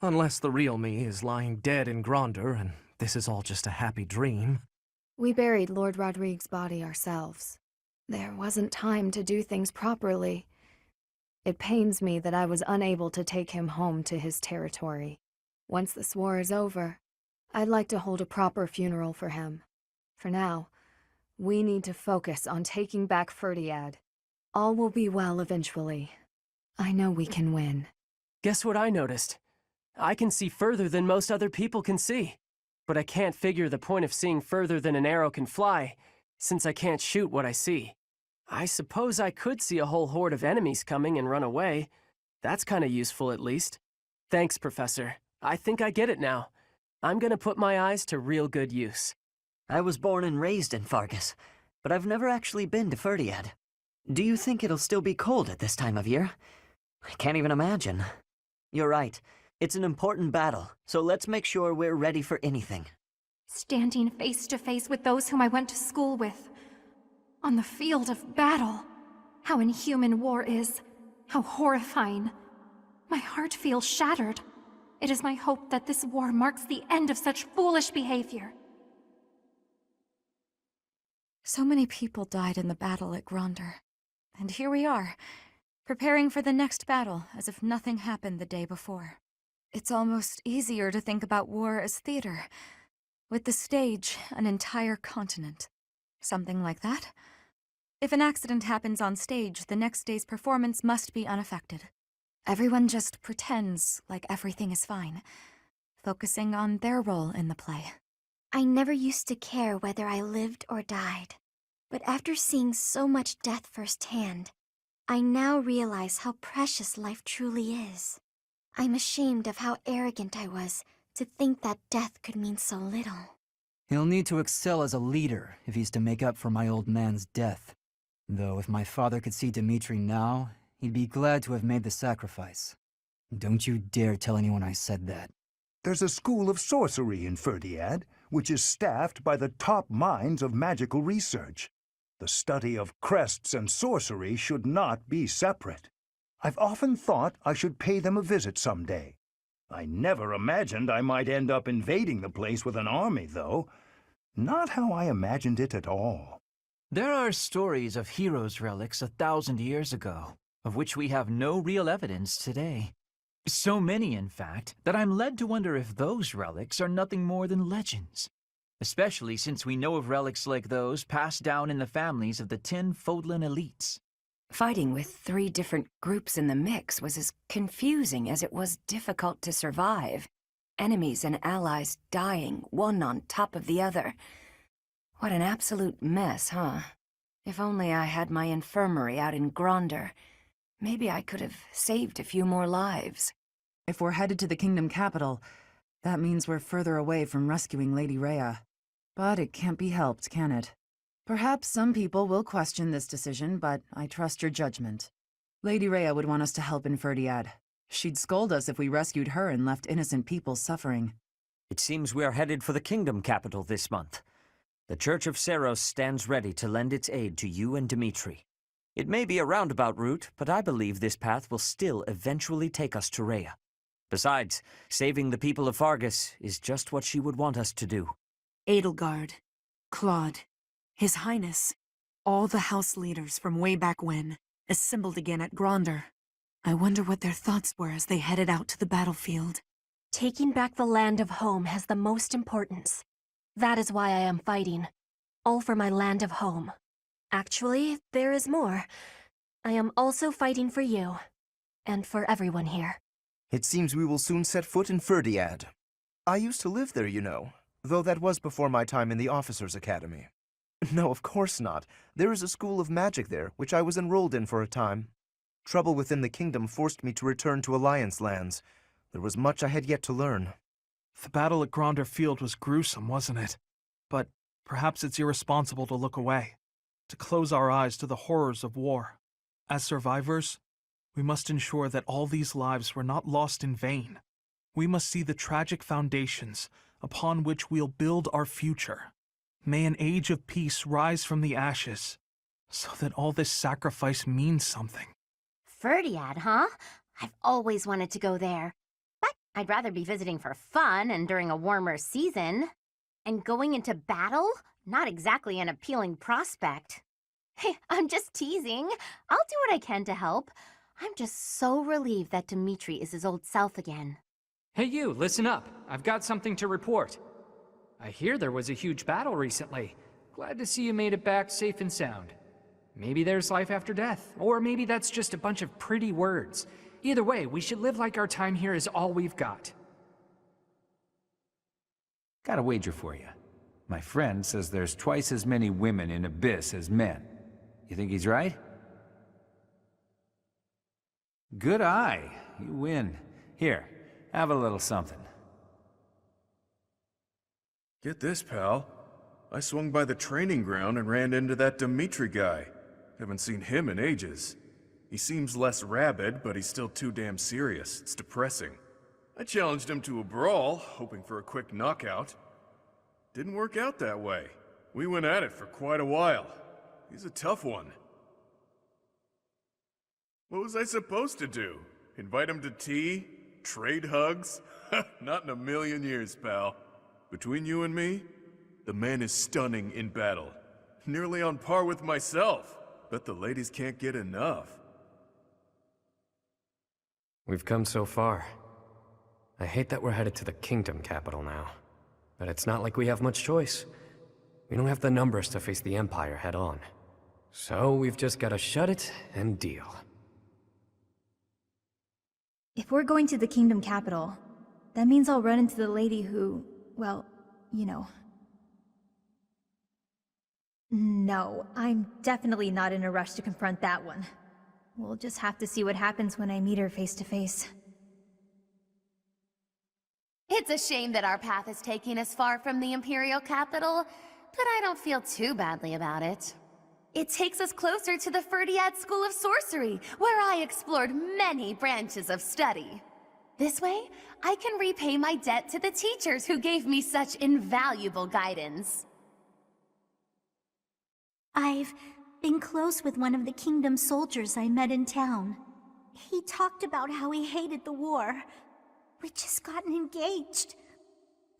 unless the real me is lying dead in Gronder and this is all just a happy dream.
We buried Lord Rodrigue's body ourselves. There wasn't time to do things properly. It pains me that I was unable to take him home to his territory. Once this war is over, I'd like to hold a proper funeral for him. For now, we need to focus on taking back Ferdiad. All will be well eventually. I know we can win.
Guess what I noticed? I can see further than most other people can see. But I can't figure the point of seeing further than an arrow can fly, since I can't shoot what I see. I suppose I could see a whole horde of enemies coming and run away. That's kinda useful, at least. Thanks, Professor. I think I get it now. I'm gonna put my eyes to real good use.
I was born and raised in Fargus, but I've never actually been to Ferdiad. Do you think it'll still be cold at this time of year? I can't even imagine. You're right. It's an important battle, so let's make sure we're ready for anything.
Standing face to face with those whom I went to school with. On the field of battle. How inhuman war is. How horrifying. My heart feels shattered. It is my hope that this war marks the end of such foolish behavior.
So many people died in the battle at Gronder. And here we are, preparing for the next battle as if nothing happened the day before. It's almost easier to think about war as theater, with the stage an entire continent. Something like that. If an accident happens on stage, the next day's performance must be unaffected. Everyone just pretends like everything is fine, focusing on their role in the play.
I never used to care whether I lived or died. But after seeing so much death firsthand, I now realize how precious life truly is. I'm ashamed of how arrogant I was to think that death could mean so little.
He'll need to excel as a leader if he's to make up for my old man's death. Though if my father could see Dimitri now, he'd be glad to have made the sacrifice. Don't you dare tell anyone I said that.
There's a school of sorcery in Ferdiad, which is staffed by the top minds of magical research. The study of crests and sorcery should not be separate. I've often thought I should pay them a visit someday. I never imagined I might end up invading the place with an army, though. Not how I imagined it at all.
There are stories of heroes' relics 1,000 years ago, of which we have no real evidence today. So many, in fact, that I'm led to wonder if those relics are nothing more than legends. Especially since we know of relics like those passed down in the families of the 10 Fodlan elites.
Fighting with 3 different groups in the mix was as confusing as it was difficult to survive. Enemies and allies dying, one on top of the other. What an absolute mess, huh? If only I had my infirmary out in Gronder. Maybe I could have saved a few more lives.
If we're headed to the kingdom capital, that means we're further away from rescuing Lady Rhea. But it can't be helped, can it? Perhaps some people will question this decision, but I trust your judgment. Lady Rhea would want us to help in Ferdiad. She'd scold us if we rescued her and left innocent people suffering.
It seems we are headed for the kingdom capital this month. The Church of Seros stands ready to lend its aid to you and Dimitri. It may be a roundabout route, but I believe this path will still eventually take us to Rhea. Besides, saving the people of Fargus is just what she would want us to do.
Edelgard, Claude, His Highness, all the house leaders from way back when,
assembled again at Gronder. I wonder what their thoughts were as they headed out to the battlefield.
Taking back the land of home has the most importance. That is why I am fighting. All for my land of home. Actually, there is more. I am also fighting for you. And for everyone here.
It seems we will soon set foot in Ferdiad. I used to live there, you know, though that was before my time in the Officers' Academy. No, of course not. There is a school of magic there, which I was enrolled in for a time. Trouble within the kingdom forced me to return to Alliance lands. There was much I had yet to learn.
The battle at Gronder Field was gruesome, wasn't it? But perhaps it's irresponsible to look away, to close our eyes to the horrors of war. As survivors, we must ensure that all these lives were not lost in vain. We must see the tragic foundations upon which we'll build our future. May an age of peace rise from the ashes, so that all this sacrifice means something.
Ferdiad, huh? I've always wanted to go there. But I'd rather be visiting for fun and during a warmer season. And going into battle? Not exactly an appealing prospect. Hey, I'm just teasing. I'll do what I can to help. I'm just so relieved that Dimitri is his old self again.
Hey you, listen up. I've got something to report. I hear there was a huge battle recently. Glad to see you made it back safe and sound. Maybe there's life after death, or maybe that's just a bunch of pretty words. Either way, we should live like our time here is all we've got.
Got a wager for you. My friend says there's twice as many women in Abyss as men. You think he's right? Good eye. You win. Here, have a little something.
Get this, pal. I swung by the training ground and ran into that Dimitri guy. Haven't seen him in ages. He seems less rabid, but he's still too damn serious. It's depressing. I challenged him to a brawl, hoping for a quick knockout. Didn't work out that way. We went at it for quite a while. He's a tough one. What was I supposed to do? Invite him to tea? Trade hugs? Not in a million years, pal. Between you and me, the man is stunning in battle. Nearly on par with myself. Bet the ladies can't get enough.
We've come so far. I hate that we're headed to the kingdom capital now. But it's not like we have much choice. We don't have the numbers to face the Empire head on. So we've just gotta shut it and deal.
If we're going to the kingdom capital, that means I'll run into the lady who, well, you know. No, I'm definitely not in a rush to confront that one. We'll just have to see what happens when I meet her face to face.
It's a shame that our path is taking us far from the Imperial capital, but I don't feel too badly about it. It takes us closer to the Ferdiad School of Sorcery, where I explored many branches of study. This way, I can repay my debt to the teachers who gave me such invaluable guidance.
I've been close with one of the kingdom's soldiers I met in town. He talked about how he hated the war. We'd just gotten engaged.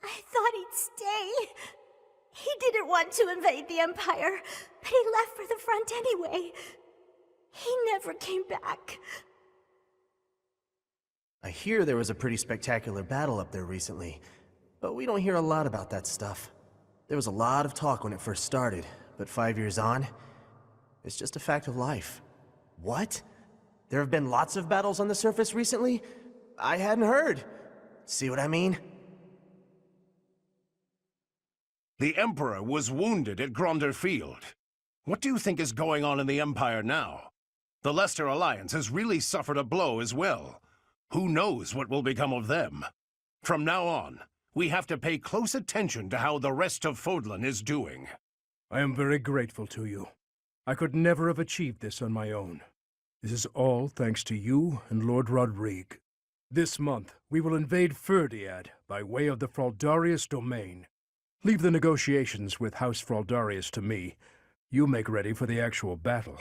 I thought he'd stay. He didn't want to invade the Empire, but he left for the front anyway. He never came back.
I hear there was a pretty spectacular battle up there recently, but we don't hear a lot about that stuff. There was a lot of talk when it first started, but 5 years on, it's just a fact of life. What? There have been lots of battles on the surface recently? I hadn't heard. See what I mean?
The Emperor was wounded at Gronder Field. What do you think is going on in the Empire now? The Leicester Alliance has really suffered a blow as well. Who knows what will become of them? From now on, we have to pay close attention to how the rest of Fodlan is doing.
I am very grateful to you. I could never have achieved this on my own. This is all thanks to you and Lord Rodrigue. This month, we will invade Ferdiad by way of the Fraldarius domain. Leave the negotiations with House Fraldarius to me. You make ready for the actual battle.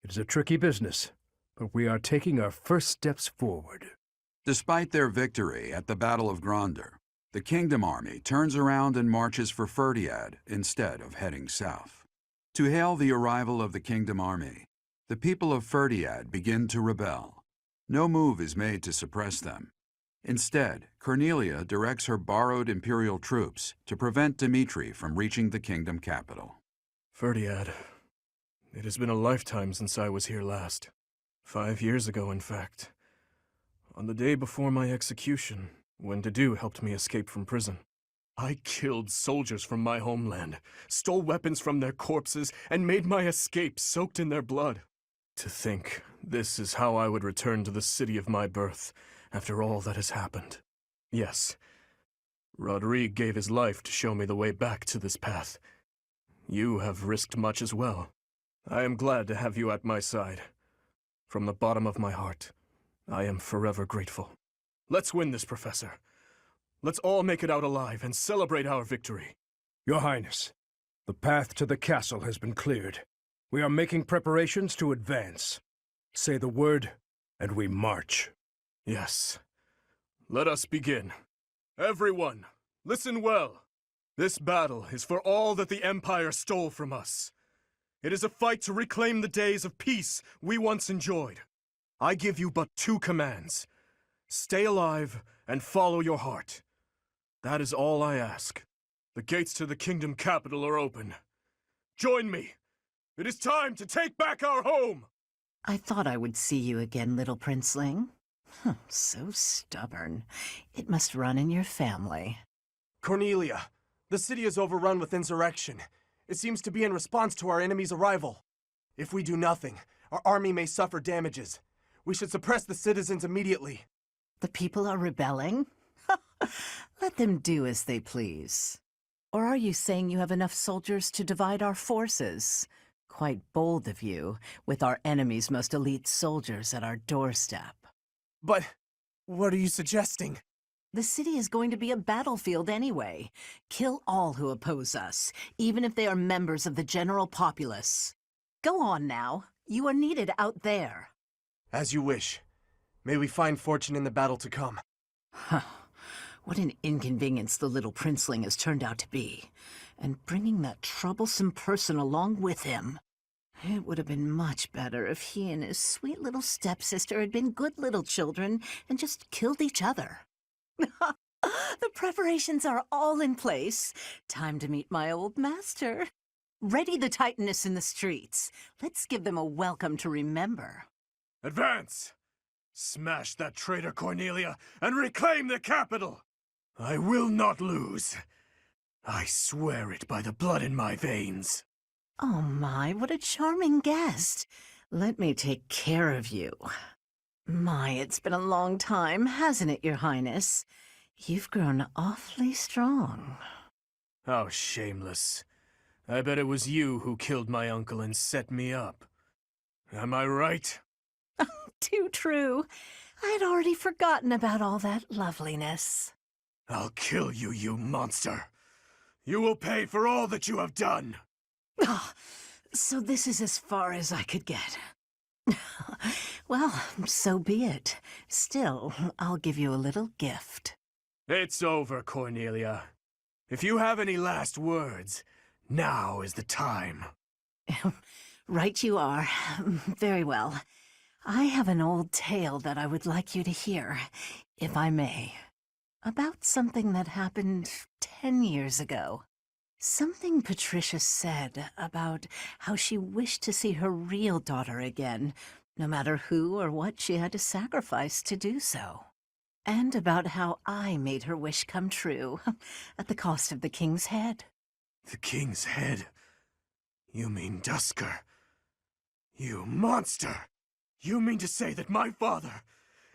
It is a tricky business, but we are taking our first steps forward.
Despite their victory at the Battle of Gronder, the Kingdom Army turns around and marches for Ferdiad instead of heading south. To hail the arrival of the Kingdom Army, The people of Ferdiad begin to rebel. No move is made to suppress them. Instead, Cornelia directs her borrowed Imperial troops to prevent Dmitri from reaching the kingdom capital.
Ferdiad, it has been a lifetime since I was here last. 5 years ago, in fact. On the day before my execution, when Dedu helped me escape from prison. I killed soldiers from my homeland, stole weapons from their corpses, and made my escape soaked in their blood. To think this is how I would return to the city of my birth after all that has happened. Yes, Rodrigue gave his life to show me the way back to this path. You have risked much as well. I am glad to have you at my side. From the bottom of my heart, I am forever grateful. Let's win this, Professor. Let's all make it out alive and celebrate our victory.
Your Highness, the path to the castle has been cleared. We are making preparations to advance. Say the word, and we march.
Yes. Let us begin. Everyone, listen well. This battle is for all that the Empire stole from us. It is a fight to reclaim the days of peace we once enjoyed. I give you but 2 commands. Stay alive and follow your heart. That is all I ask. The gates to the kingdom capital are open. Join me. It is time to take back our home!
I thought I would see you again, little princeling. So stubborn. It must run in your family.
Cornelia, the city is overrun with insurrection. It seems to be in response to our enemy's arrival. If we do nothing, our army may suffer damages. We should suppress the citizens immediately.
The people are rebelling? Let them do as they please. Or are you saying you have enough soldiers to divide our forces? Quite bold of you, with our enemy's most elite soldiers at our doorstep.
But what are you suggesting?
The city is going to be a battlefield anyway. Kill all who oppose us, even if they are members of the general populace. Go on now. You are needed out there.
As you wish. May we find fortune in the battle to come.
What an inconvenience the little princeling has turned out to be. And bringing that troublesome person along with him. It would have been much better if he and his sweet little stepsister had been good little children and just killed each other. The preparations are all in place. Time to meet my old master. Ready the Titaness in the streets. Let's give them a welcome to remember.
Advance! Smash that traitor Cornelia and reclaim the capital! I will not lose. I swear it by the blood in my veins.
Oh my, what a charming guest. Let me take care of you. My, it's been a long time, hasn't it, Your Highness? You've grown awfully strong.
How shameless. I bet it was you who killed my uncle and set me up. Am I right?
Too true. I'd already forgotten about all that loveliness.
I'll kill you, you monster. You will pay for all that you have done.
Oh, so this is as far as I could get. Well, so be it. Still, I'll give you a little gift.
It's over, Cornelia. If you have any last words, now is the time.
Right you are. Very well. I have an old tale that I would like you to hear, if I may. About something that happened 10 years ago. Something Patricia said about how she wished to see her real daughter again, no matter who or what she had to sacrifice to do so. And about how I made her wish come true, at the cost of the king's head.
The king's head? You mean Dusker? You monster! You mean to say that my father,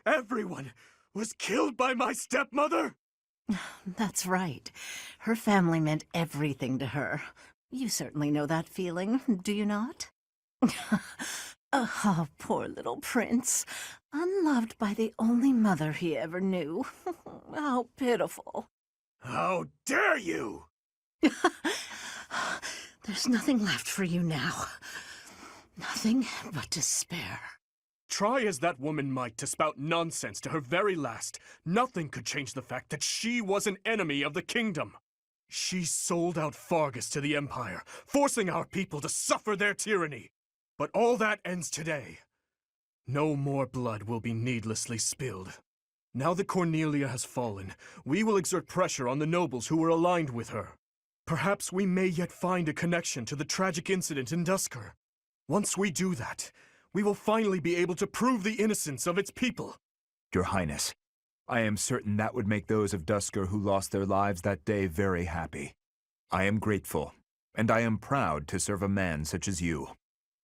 everyone, was killed by my stepmother?
That's right. Her family meant everything to her. You certainly know that feeling, do you not? Oh, poor little prince. Unloved by the only mother he ever knew. How pitiful.
How dare you!
There's nothing left for you now. Nothing but despair.
Try as that woman might to spout nonsense to her very last, nothing could change the fact that she was an enemy of the kingdom. She sold out Fargus to the Empire, forcing our people to suffer their tyranny. But all that ends today. No more blood will be needlessly spilled. Now that Cornelia has fallen, we will exert pressure on the nobles who were aligned with her. Perhaps we may yet find a connection to the tragic incident in Duscur. Once we do that, we will finally be able to prove the innocence of its people.
Your Highness, I am certain that would make those of Duscur who lost their lives that day very happy. I am grateful, and I am proud to serve a man such as you.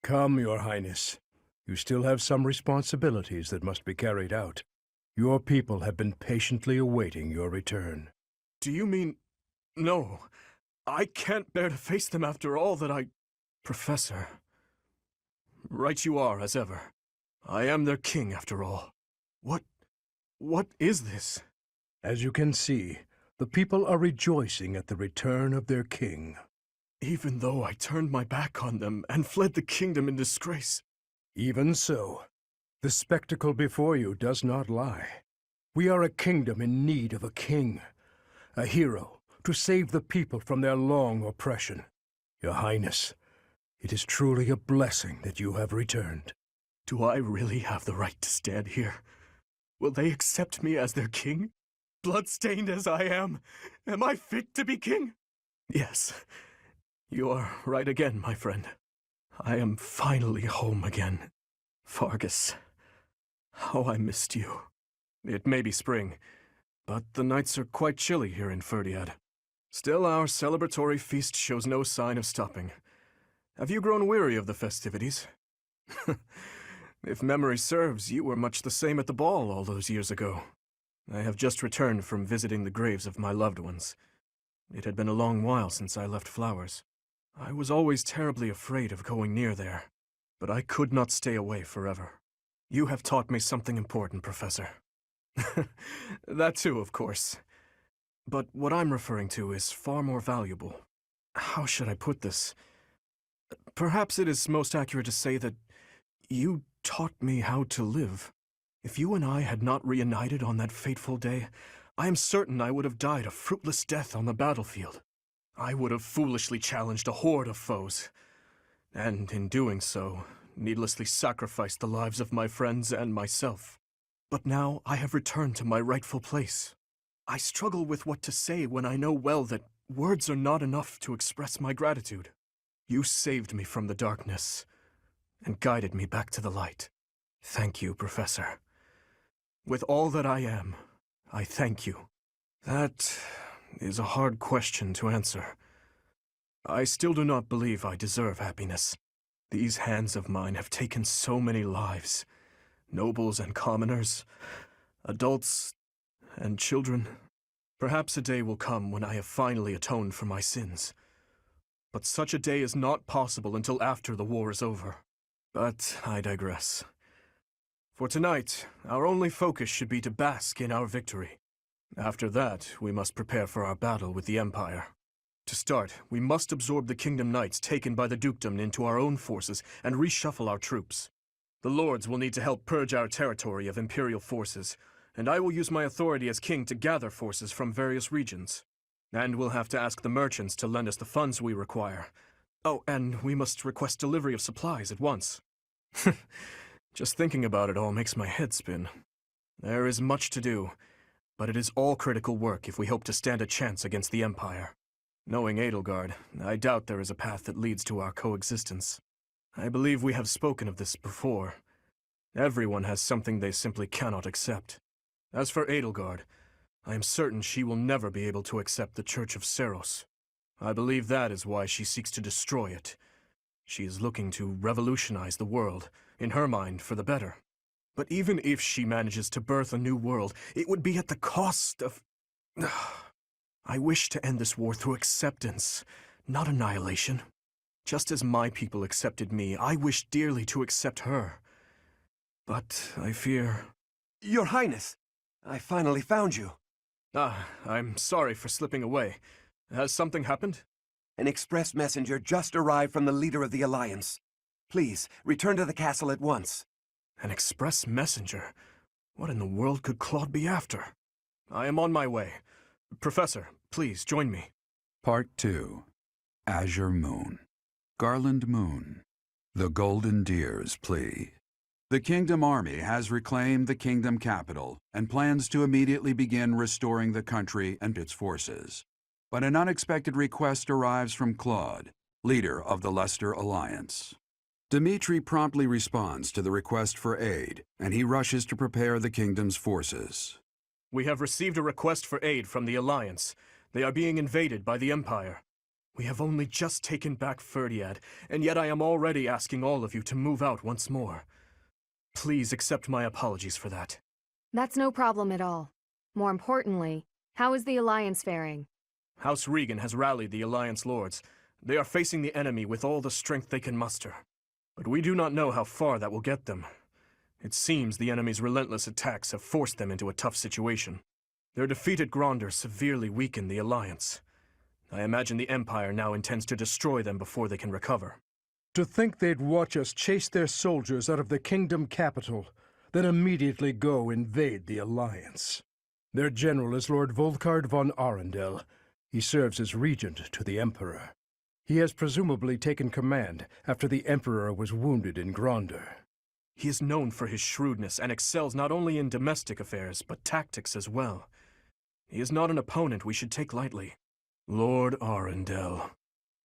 Come, Your Highness. You still have some responsibilities that must be carried out. Your people have been patiently awaiting your return.
Do you mean... No, I can't bear to face them after all that I... Professor... Right you are, as ever. I am their king, after all. What is this?
As you can see, the people are rejoicing at the return of their king.
Even though I turned my back on them and fled the kingdom in disgrace.
Even so, the spectacle before you does not lie. We are a kingdom in need of a king, a hero to save the people from their long oppression. Your Highness, it is truly a blessing that you have returned.
Do I really have the right to stand here? Will they accept me as their king? Bloodstained as I am I fit to be king? Yes, you are right again, my friend. I am finally home again. Fargus, how I missed you. It may be spring, but the nights are quite chilly here in Ferdiad. Still, our celebratory feast shows no sign of stopping. Have you grown weary of the festivities? If memory serves, you were much the same at the ball all those years ago. I have just returned from visiting the graves of my loved ones. It had been a long while since I left Flowers. I was always terribly afraid of going near there, but I could not stay away forever. You have taught me something important, Professor. That too, of course. But what I'm referring to is far more valuable. How should I put this? Perhaps it is most accurate to say that you taught me how to live. If you and I had not reunited on that fateful day, I am certain I would have died a fruitless death on the battlefield. I would have foolishly challenged a horde of foes, and in doing so, needlessly sacrificed the lives of my friends and myself. But now I have returned to my rightful place. I struggle with what to say when I know well that words are not enough to express my gratitude. You saved me from the darkness and guided me back to the light. Thank you, Professor. With all that I am, I thank you. That is a hard question to answer. I still do not believe I deserve happiness. These hands of mine have taken so many lives. Nobles and commoners, adults and children. Perhaps a day will come when I have finally atoned for my sins. But such a day is not possible until after the war is over. But I digress. For tonight, our only focus should be to bask in our victory. After that, we must prepare for our battle with the Empire. To start, we must absorb the Kingdom Knights taken by the Dukedom into our own forces and reshuffle our troops. The Lords will need to help purge our territory of Imperial forces, and I will use my authority as king to gather forces from various regions. And we'll have to ask the merchants to lend us the funds we require. Oh, and we must request delivery of supplies at once. Just thinking about it all makes my head spin. There is much to do, but it is all critical work if we hope to stand a chance against the Empire. Knowing Edelgard, I doubt there is a path that leads to our coexistence. I believe we have spoken of this before. Everyone has something they simply cannot accept. As for Edelgard, I am certain she will never be able to accept the Church of Seros. I believe that is why she seeks to destroy it. She is looking to revolutionize the world, in her mind, for the better. But even if she manages to birth a new world, it would be at the cost of... I wish to end this war through acceptance, not annihilation. Just as my people accepted me, I wish dearly to accept her. But I fear...
Your Highness, I finally found you.
I'm sorry for slipping away. Has something happened?
An express messenger just arrived from the leader of the Alliance. Please, return to the castle at once.
An express messenger? What in the world could Claude be after? I am on my way. Professor, please join me.
Part 2. Azure Moon. Garland Moon. The Golden Deer's plea. The Kingdom Army has reclaimed the Kingdom capital and plans to immediately begin restoring the country and its forces. But an unexpected request arrives from Claude, leader of the Leicester Alliance. Dimitri promptly responds to the request for aid, and he rushes to prepare the Kingdom's forces.
We have received a request for aid from the Alliance. They are being invaded by the Empire. We have only just taken back Ferdiad, and yet I am already asking all of you to move out once more. Please accept my apologies for that.
That's no problem at all. More importantly, how is the Alliance faring?
House Regan has rallied the Alliance lords. They are facing the enemy with all the strength they can muster. But we do not know how far that will get them. It seems the enemy's relentless attacks have forced them into a tough situation. Their defeat at Gronder severely weakened the Alliance. I imagine the Empire now intends to destroy them before they can recover.
To think they'd watch us chase their soldiers out of the Kingdom capital, then immediately go invade the Alliance. Their general is Lord Volkard von Arundel. He serves as regent to the Emperor. He has presumably taken command after the Emperor was wounded in Gronder.
He is known for his shrewdness and excels not only in domestic affairs, but tactics as well. He is not an opponent we should take lightly. Lord Arundel.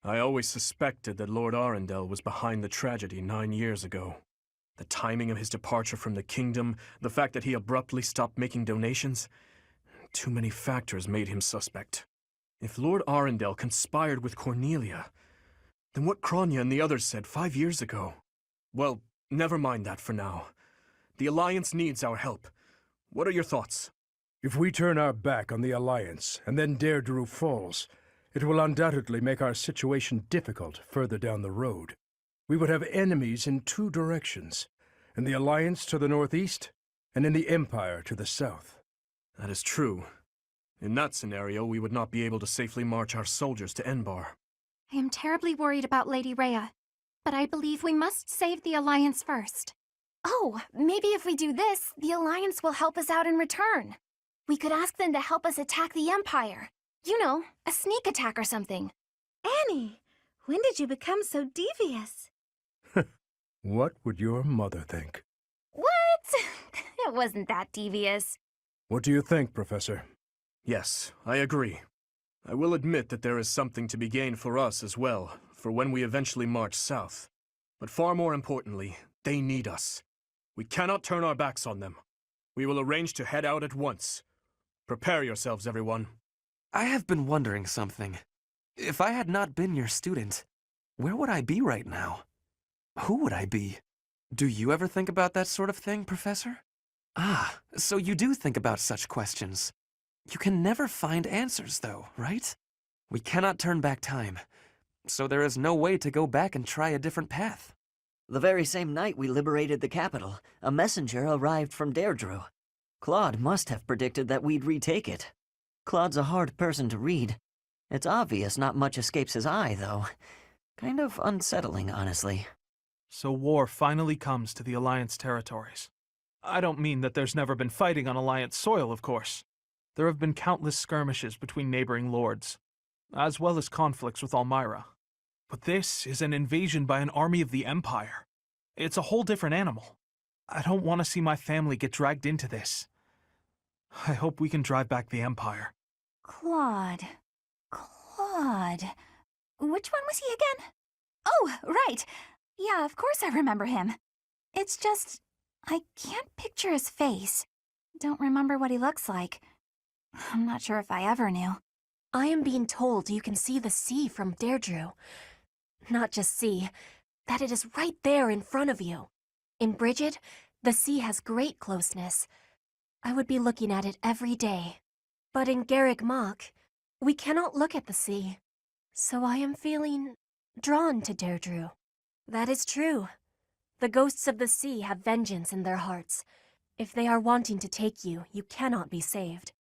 I always suspected that Lord Arundel was behind the tragedy 9 years ago. The timing of his departure from the kingdom, the fact that he abruptly stopped making donations, too many factors made him suspect. If Lord Arundel conspired with Cornelia, then what Kronya and the others said 5 years ago? Well, never mind that for now. The Alliance needs our help. What are your thoughts?
If we turn our back on the Alliance and then Deirdre falls, it will undoubtedly make our situation difficult further down the road. We would have enemies in 2 directions, in the Alliance to the northeast, and in the Empire to the south.
That is true. In that scenario, we would not be able to safely march our soldiers to Enbar.
I am terribly worried about Lady Rhea, but I believe we must save the Alliance first.
Oh, maybe if we do this, the Alliance will help us out in return. We could ask them to help us attack the Empire. You know, a sneak attack or something.
Annie, when did you become so devious?
What would your mother think?
What? It wasn't that devious.
What do you think, Professor?
Yes, I agree. I will admit that there is something to be gained for us as well, for when we eventually march south. But far more importantly, they need us. We cannot turn our backs on them. We will arrange to head out at once. Prepare yourselves, everyone.
I have been wondering something. If I had not been your student, where would I be right now? Who would I be? Do you ever think about that sort of thing, Professor? Ah, so you do think about such questions. You can never find answers, though, right? We cannot turn back time, so there is no way to go back and try a different path.
The very same night we liberated the capital, a messenger arrived from Deirdre. Claude must have predicted that we'd retake it. Claude's a hard person to read. It's obvious not much escapes his eye, though. Kind of unsettling, honestly.
So war finally comes to the Alliance territories. I don't mean that there's never been fighting on Alliance soil, of course. There have been countless skirmishes between neighboring lords, as well as conflicts with Almyra. But this is an invasion by an army of the Empire. It's a whole different animal. I don't want to see my family get dragged into this. I hope we can drive back the Empire.
Claude. Which one was he again? Oh, right. Yeah, of course I remember him. It's just, I can't picture his face. Don't remember what he looks like. I'm not sure if I ever knew.
I am being told you can see the sea from Deirdre. Not just see, that it is right there in front of you. In Bridget, the sea has great closeness. I would be looking at it every day. But in Garrick Mach, we cannot look at the sea. So I am feeling drawn to Deirdre. That is true. The ghosts of the sea have vengeance in their hearts. If they are wanting to take you, you cannot be saved.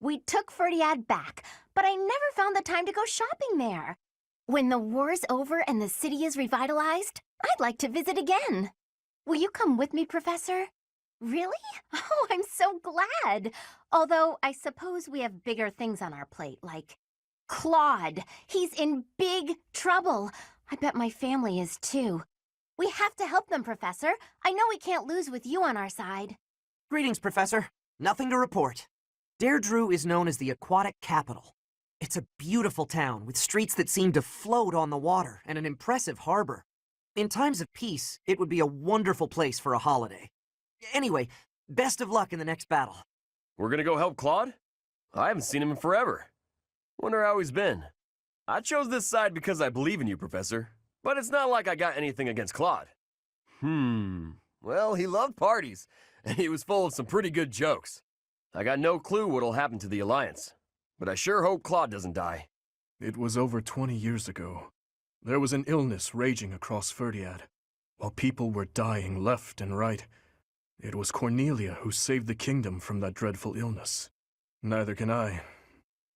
We took Ferdiad back, but I never found the time to go shopping there. When the war's over and the city is revitalized, I'd like to visit again. Will you come with me, Professor? Really? Oh, I'm so glad. Although, I suppose we have bigger things on our plate, like Claude. He's in big trouble. I bet my family is too. We have to help them, Professor. I know we can't lose with you on our side.
Greetings, Professor. Nothing to report. Deirdre is known as the aquatic capital. It's a beautiful town with streets that seem to float on the water and an impressive harbor. In times of peace, it would be a wonderful place for a holiday. Anyway, best of luck in the next battle.
We're gonna go help Claude? I haven't seen him in forever. Wonder how he's been. I chose this side because I believe in you, Professor. But it's not like I got anything against Claude. Well, he loved parties, and he was full of some pretty good jokes. I got no clue what'll happen to the Alliance, but I sure hope Claude doesn't die.
It was over 20 years ago. There was an illness raging across Ferdiad, while people were dying left and right. It was Cornelia who saved the kingdom from that dreadful illness. Neither can I.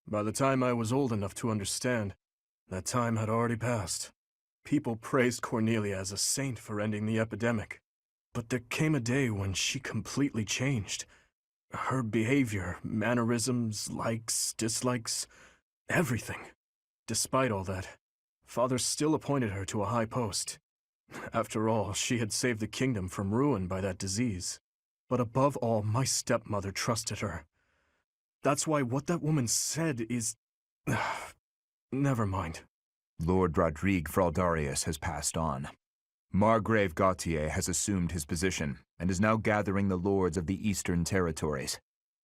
By the time I was old enough to understand, that time had already passed. People praised Cornelia as a saint for ending the epidemic. But there came a day when she completely changed. Her behavior, mannerisms, likes, dislikes, everything. Despite all that, Father still appointed her to a high post. After all, she had saved the kingdom from ruin by that disease. But above all, my stepmother trusted her. That's why what that woman said is... Never mind.
Lord Rodrigue Fraldarius has passed on. Margrave Gautier has assumed his position and is now gathering the lords of the Eastern Territories.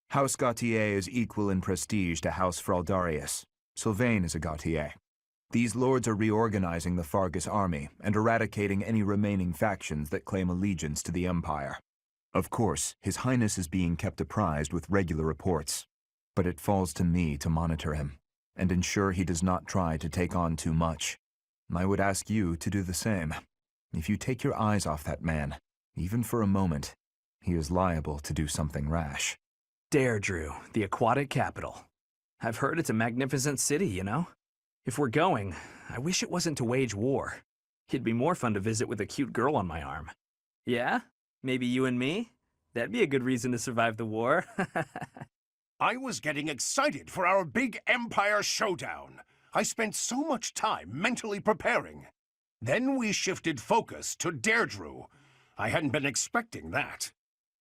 House Gautier is equal in prestige to House Fraldarius. Sylvain is a Gautier. These lords are reorganizing the Fargus army and eradicating any remaining factions that claim allegiance to the Empire. Of course, His Highness is being kept apprised with regular reports, but it falls to me to monitor him and ensure he does not try to take on too much. I would ask you to do the same. If you take your eyes off that man, even for a moment, he is liable to do something rash.
Deirdre, the aquatic capital. I've heard it's a magnificent city, you know? If we're going, I wish it wasn't to wage war. It'd be more fun to visit with a cute girl on my arm. Yeah? Maybe you and me? That'd be a good reason to survive the war.
I was getting excited for our big Empire showdown. I spent so much time mentally preparing. Then we shifted focus to Deirdre. I hadn't been expecting that.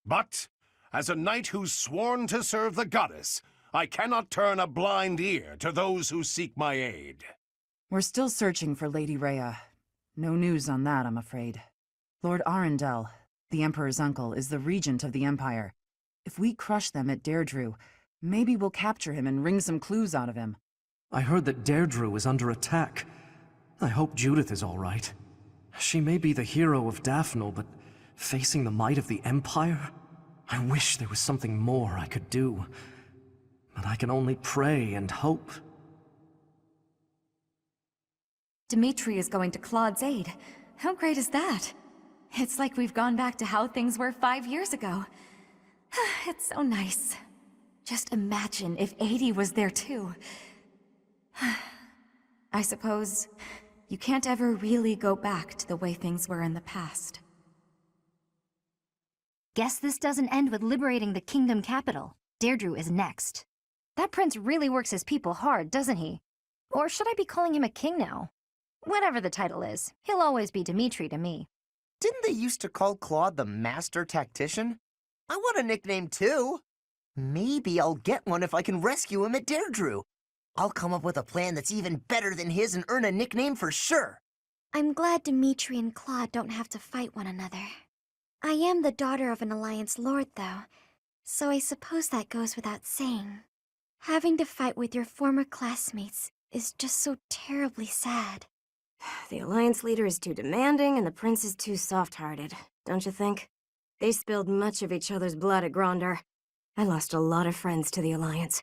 But, as a knight who's sworn to serve the goddess, I cannot turn a blind ear to those who seek my aid.
We're still searching for Lady Rhea. No news on that, I'm afraid. Lord Arundel, the Emperor's uncle, is the regent of the Empire. If we crush them at Deirdre, maybe we'll capture him and wring some clues out of him.
I heard that Deirdre is under attack. I hope Judith is all right. She may be the hero of Daphne, but facing the might of the Empire? I wish there was something more I could do. But I can only pray and hope.
Dimitri is going to Claude's aid. How great is that? It's like we've gone back to how things were 5 years ago. It's so nice. Just imagine if 80 was there too. I suppose you can't ever really go back to the way things were in the past.
Guess this doesn't end with liberating the kingdom capital. Deirdre is next. That prince really works his people hard, doesn't he? Or should I be calling him a king now? Whatever the title is, he'll always be Dimitri to me.
Didn't they used to call Claude the Master Tactician? I want a nickname too. Maybe I'll get one if I can rescue him at Deirdre. I'll come up with a plan that's even better than his and earn a nickname for sure.
I'm glad Dimitri and Claude don't have to fight one another. I am the daughter of an Alliance lord, though, so I suppose that goes without saying. Having to fight with your former classmates is just so terribly sad.
The Alliance leader is too demanding and the prince is too soft-hearted, don't you think? They spilled much of each other's blood at Gronder. I lost a lot of friends to the Alliance.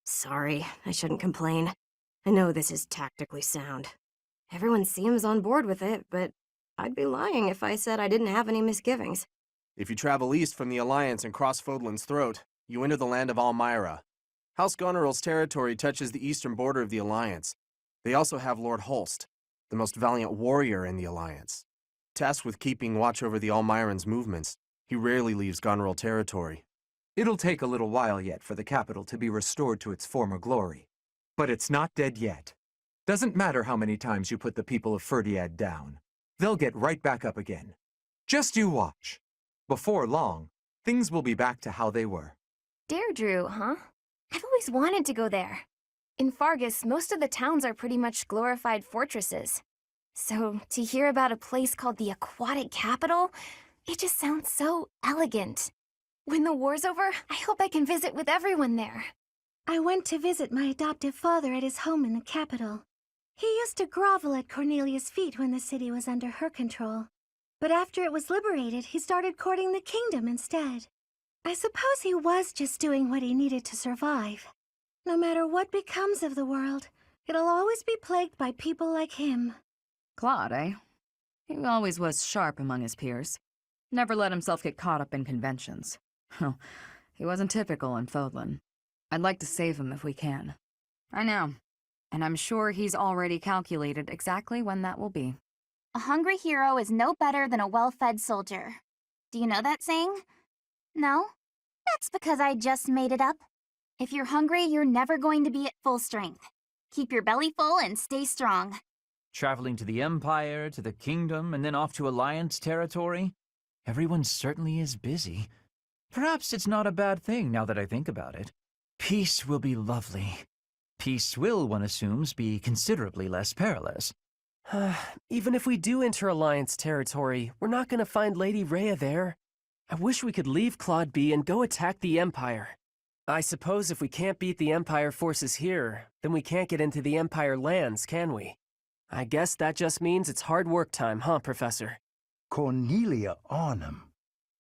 Sorry, I shouldn't complain. I know this is tactically sound. Everyone seems on board with it, but I'd be lying if I said I didn't have any misgivings.
If you travel east from the Alliance and cross Fodlan's Throat, you enter the land of Almyra. House Goneril's territory touches the eastern border of the Alliance. They also have Lord Holst, the most valiant warrior in the Alliance. Tasked with keeping watch over the Almyrans' movements, he rarely leaves Goneril territory.
It'll take a little while yet for the capital to be restored to its former glory. But it's not dead yet. Doesn't matter how many times you put the people of Ferdiad down. They'll get right back up again. Just you watch. Before long, things will be back to how they were.
Deirdre, huh? I've always wanted to go there. In Fargus, most of the towns are pretty much glorified fortresses. So, to hear about a place called the Aquatic Capital, it just sounds so elegant. When the war's over, I hope I can visit with everyone there.
I went to visit my adoptive father at his home in the capital. He used to grovel at Cornelia's feet when the city was under her control. But after it was liberated, he started courting the kingdom instead. I suppose he was just doing what he needed to survive. No matter what becomes of the world, it'll always be plagued by people like him.
Claude, eh? He always was sharp among his peers. Never let himself get caught up in conventions. He wasn't typical in Fodlan. I'd like to save him if we can. I know. And I'm sure he's already calculated exactly when that will be.
A hungry hero is no better than a well-fed soldier. Do you know that saying? No? That's because I just made it up. If you're hungry, you're never going to be at full strength. Keep your belly full and stay strong.
Traveling to the Empire, to the Kingdom, and then off to Alliance territory? Everyone certainly is busy. Perhaps it's not a bad thing now that I think about it. Peace will be lovely. Peace will, one assumes, be considerably less perilous.
Even if we do enter Alliance territory, we're not going to find Lady Rhea there. I wish we could leave Claude be and go attack the Empire. I suppose if we can't beat the Empire forces here, then we can't get into the Empire lands, can we? I guess that just means it's hard work time, huh, Professor?
Cornelia Arnhem.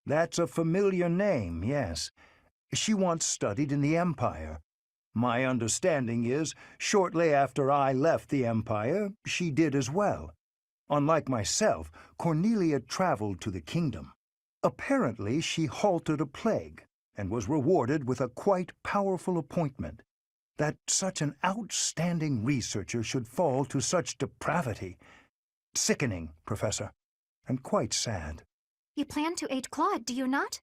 That's a familiar name, yes. She once studied in the Empire. My understanding is, shortly after I left the Empire, she did as well. Unlike myself, Cornelia traveled to the kingdom. Apparently, she halted a plague and was rewarded with a quite powerful appointment. That such an outstanding researcher should fall to such depravity. Sickening, Professor, and quite sad.
You plan to aid Claude, do you not?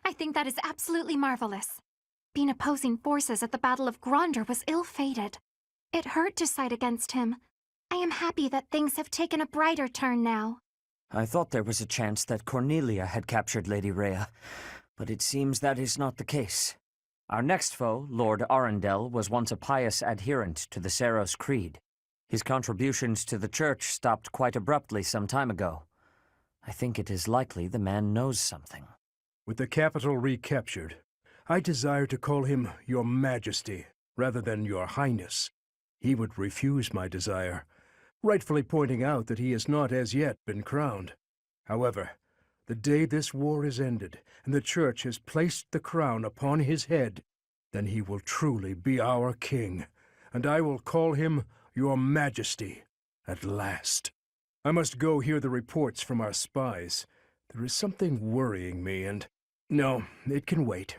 I think that is absolutely marvelous. Being opposing forces at the Battle of Gronder was ill-fated. It hurt to side against him. I am happy that things have taken a brighter turn now.
I thought there was a chance that Cornelia had captured Lady Rhea, but it seems that is not the case. Our next foe, Lord Arundel, was once a pious adherent to the Seros Creed. His contributions to the church stopped quite abruptly some time ago. I think it is likely the man knows something.
With the capital recaptured, I desire to call him Your Majesty rather than Your Highness. He would refuse my desire, rightfully pointing out that he has not as yet been crowned. However, the day this war is ended and the Church has placed the crown upon his head, then he will truly be our king, and I will call him Your Majesty at last. I must go hear the reports from our spies. There is something worrying me, and... No, it can wait.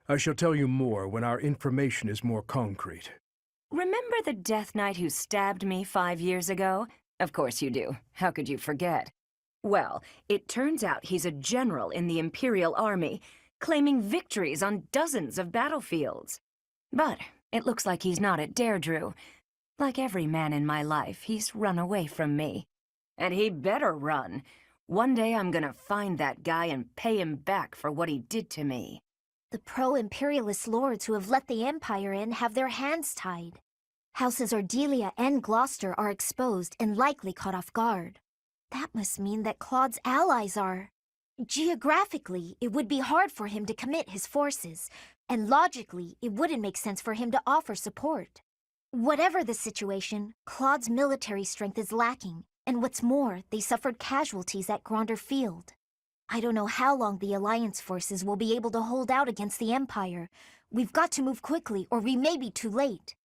I shall tell you more when our information is more concrete.
Remember the Death Knight who stabbed me 5 years ago? Of course you do. How could you forget? Well, it turns out he's a general in the Imperial Army, claiming victories on dozens of battlefields. But it looks like he's not at Deirdre. Like every man in my life, he's run away from me. And he better run. One day I'm gonna find that guy and pay him back for what he did to me.
The pro-imperialist lords who have let the Empire in have their hands tied. Houses Ardelia and Gloucester are exposed and likely caught off guard. That must mean that Claude's allies are... Geographically, it would be hard for him to commit his forces, and logically, it wouldn't make sense for him to offer support. Whatever the situation, Claude's military strength is lacking, and what's more, they suffered casualties at Gronder Field. I don't know how long the Alliance forces will be able to hold out against the Empire. We've got to move quickly, or we may be too late.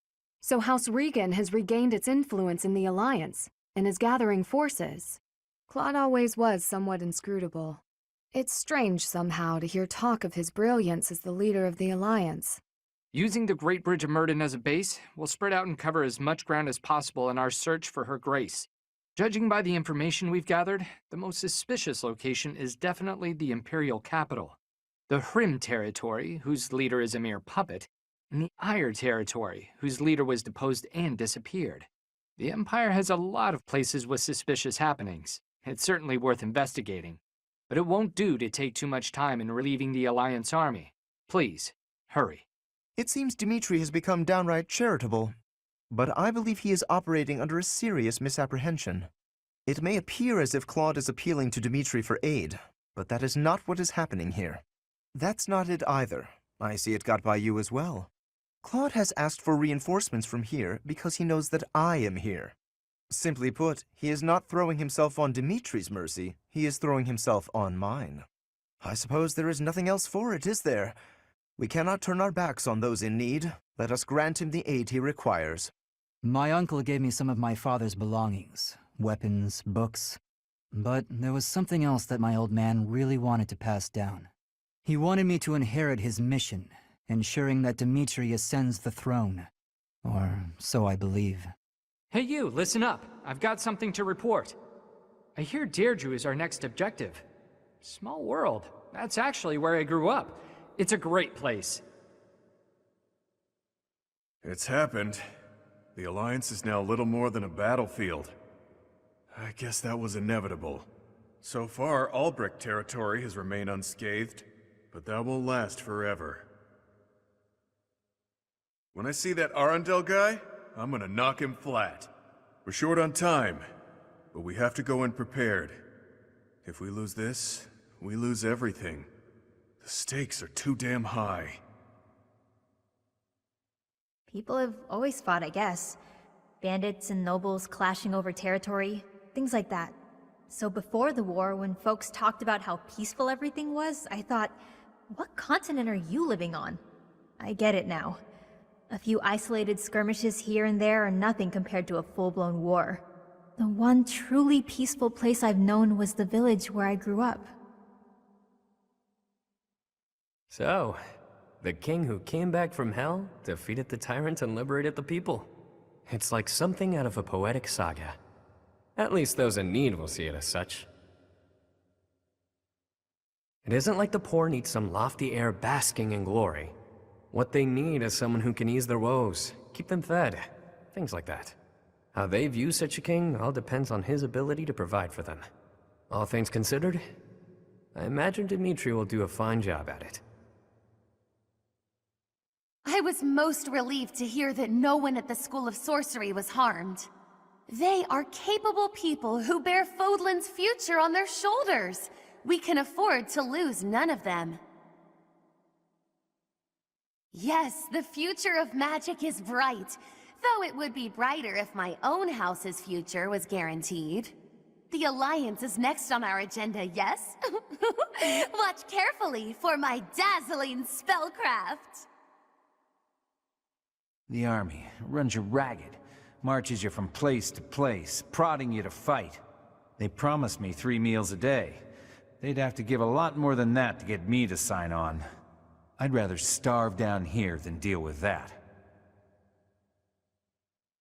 So House Regan has regained its influence in the Alliance, and is gathering forces. Claude always was somewhat inscrutable. It's strange somehow to hear talk of his brilliance as the leader of the Alliance.
Using the Great Bridge of Myrddin as a base, we'll spread out and cover as much ground as possible in our search for Her Grace. Judging by the information we've gathered, the most suspicious location is definitely the Imperial capital, the Hrim territory, whose leader is a mere puppet, and the Ire territory, whose leader was deposed and disappeared. The Empire has a lot of places with suspicious happenings. It's certainly worth investigating. But it won't do to take too much time in relieving the Alliance army. Please, hurry.
It seems Dmitri has become downright charitable, but I believe he is operating under a serious misapprehension. It may appear as if Claude is appealing to Dmitri for aid, but that is not what is happening here. That's not it either. I see it got by you as well. Claude has asked for reinforcements from here because he knows that I am here. Simply put, he is not throwing himself on Dimitri's mercy, he is throwing himself on mine. I suppose there is nothing else for it, is there? We cannot turn our backs on those in need. Let us grant him the aid he requires.
My uncle gave me some of my father's belongings, weapons, books. But there was something else that my old man really wanted to pass down. He wanted me to inherit his mission, ensuring that Dimitri ascends the throne. Or so I believe.
Hey you, listen up. I've got something to report. I hear Deirdre is our next objective. Small world. That's actually where I grew up. It's a great place.
It's happened. The Alliance is now little more than a battlefield. I guess that was inevitable. So far, Albrecht territory has remained unscathed, but that won't last forever. When I see that Arundel guy, I'm gonna knock him flat. We're short on time, but we have to go in prepared. If we lose this, we lose everything. The stakes are too damn high.
People have always fought, I guess. Bandits and nobles clashing over territory, things like that. So before the war, when folks talked about how peaceful everything was, I thought, what continent are you living on? I get it now. A few isolated skirmishes here and there are nothing compared to a full-blown war. The one truly peaceful place I've known was the village where I grew up.
So, the king who came back from hell, defeated the tyrant and liberated the people. It's like something out of a poetic saga. At least those in need will see it as such. It isn't like the poor need some lofty air basking in glory. What they need is someone who can ease their woes, keep them fed, things like that. How they view such a king all depends on his ability to provide for them. All things considered, I imagine Dmitri will do a fine job at it.
I was most relieved to hear that no one at the School of Sorcery was harmed. They are capable people who bear Fodlan's future on their shoulders. We can afford to lose none of them. Yes, the future of magic is bright, though it would be brighter if my own house's future was guaranteed. The Alliance is next on our agenda, yes? Watch carefully for my dazzling spellcraft!
The army runs you ragged, marches you from place to place, prodding you to fight. They promised me 3 meals a day. They'd have to give a lot more than that to get me to sign on. I'd rather starve down here than deal with that.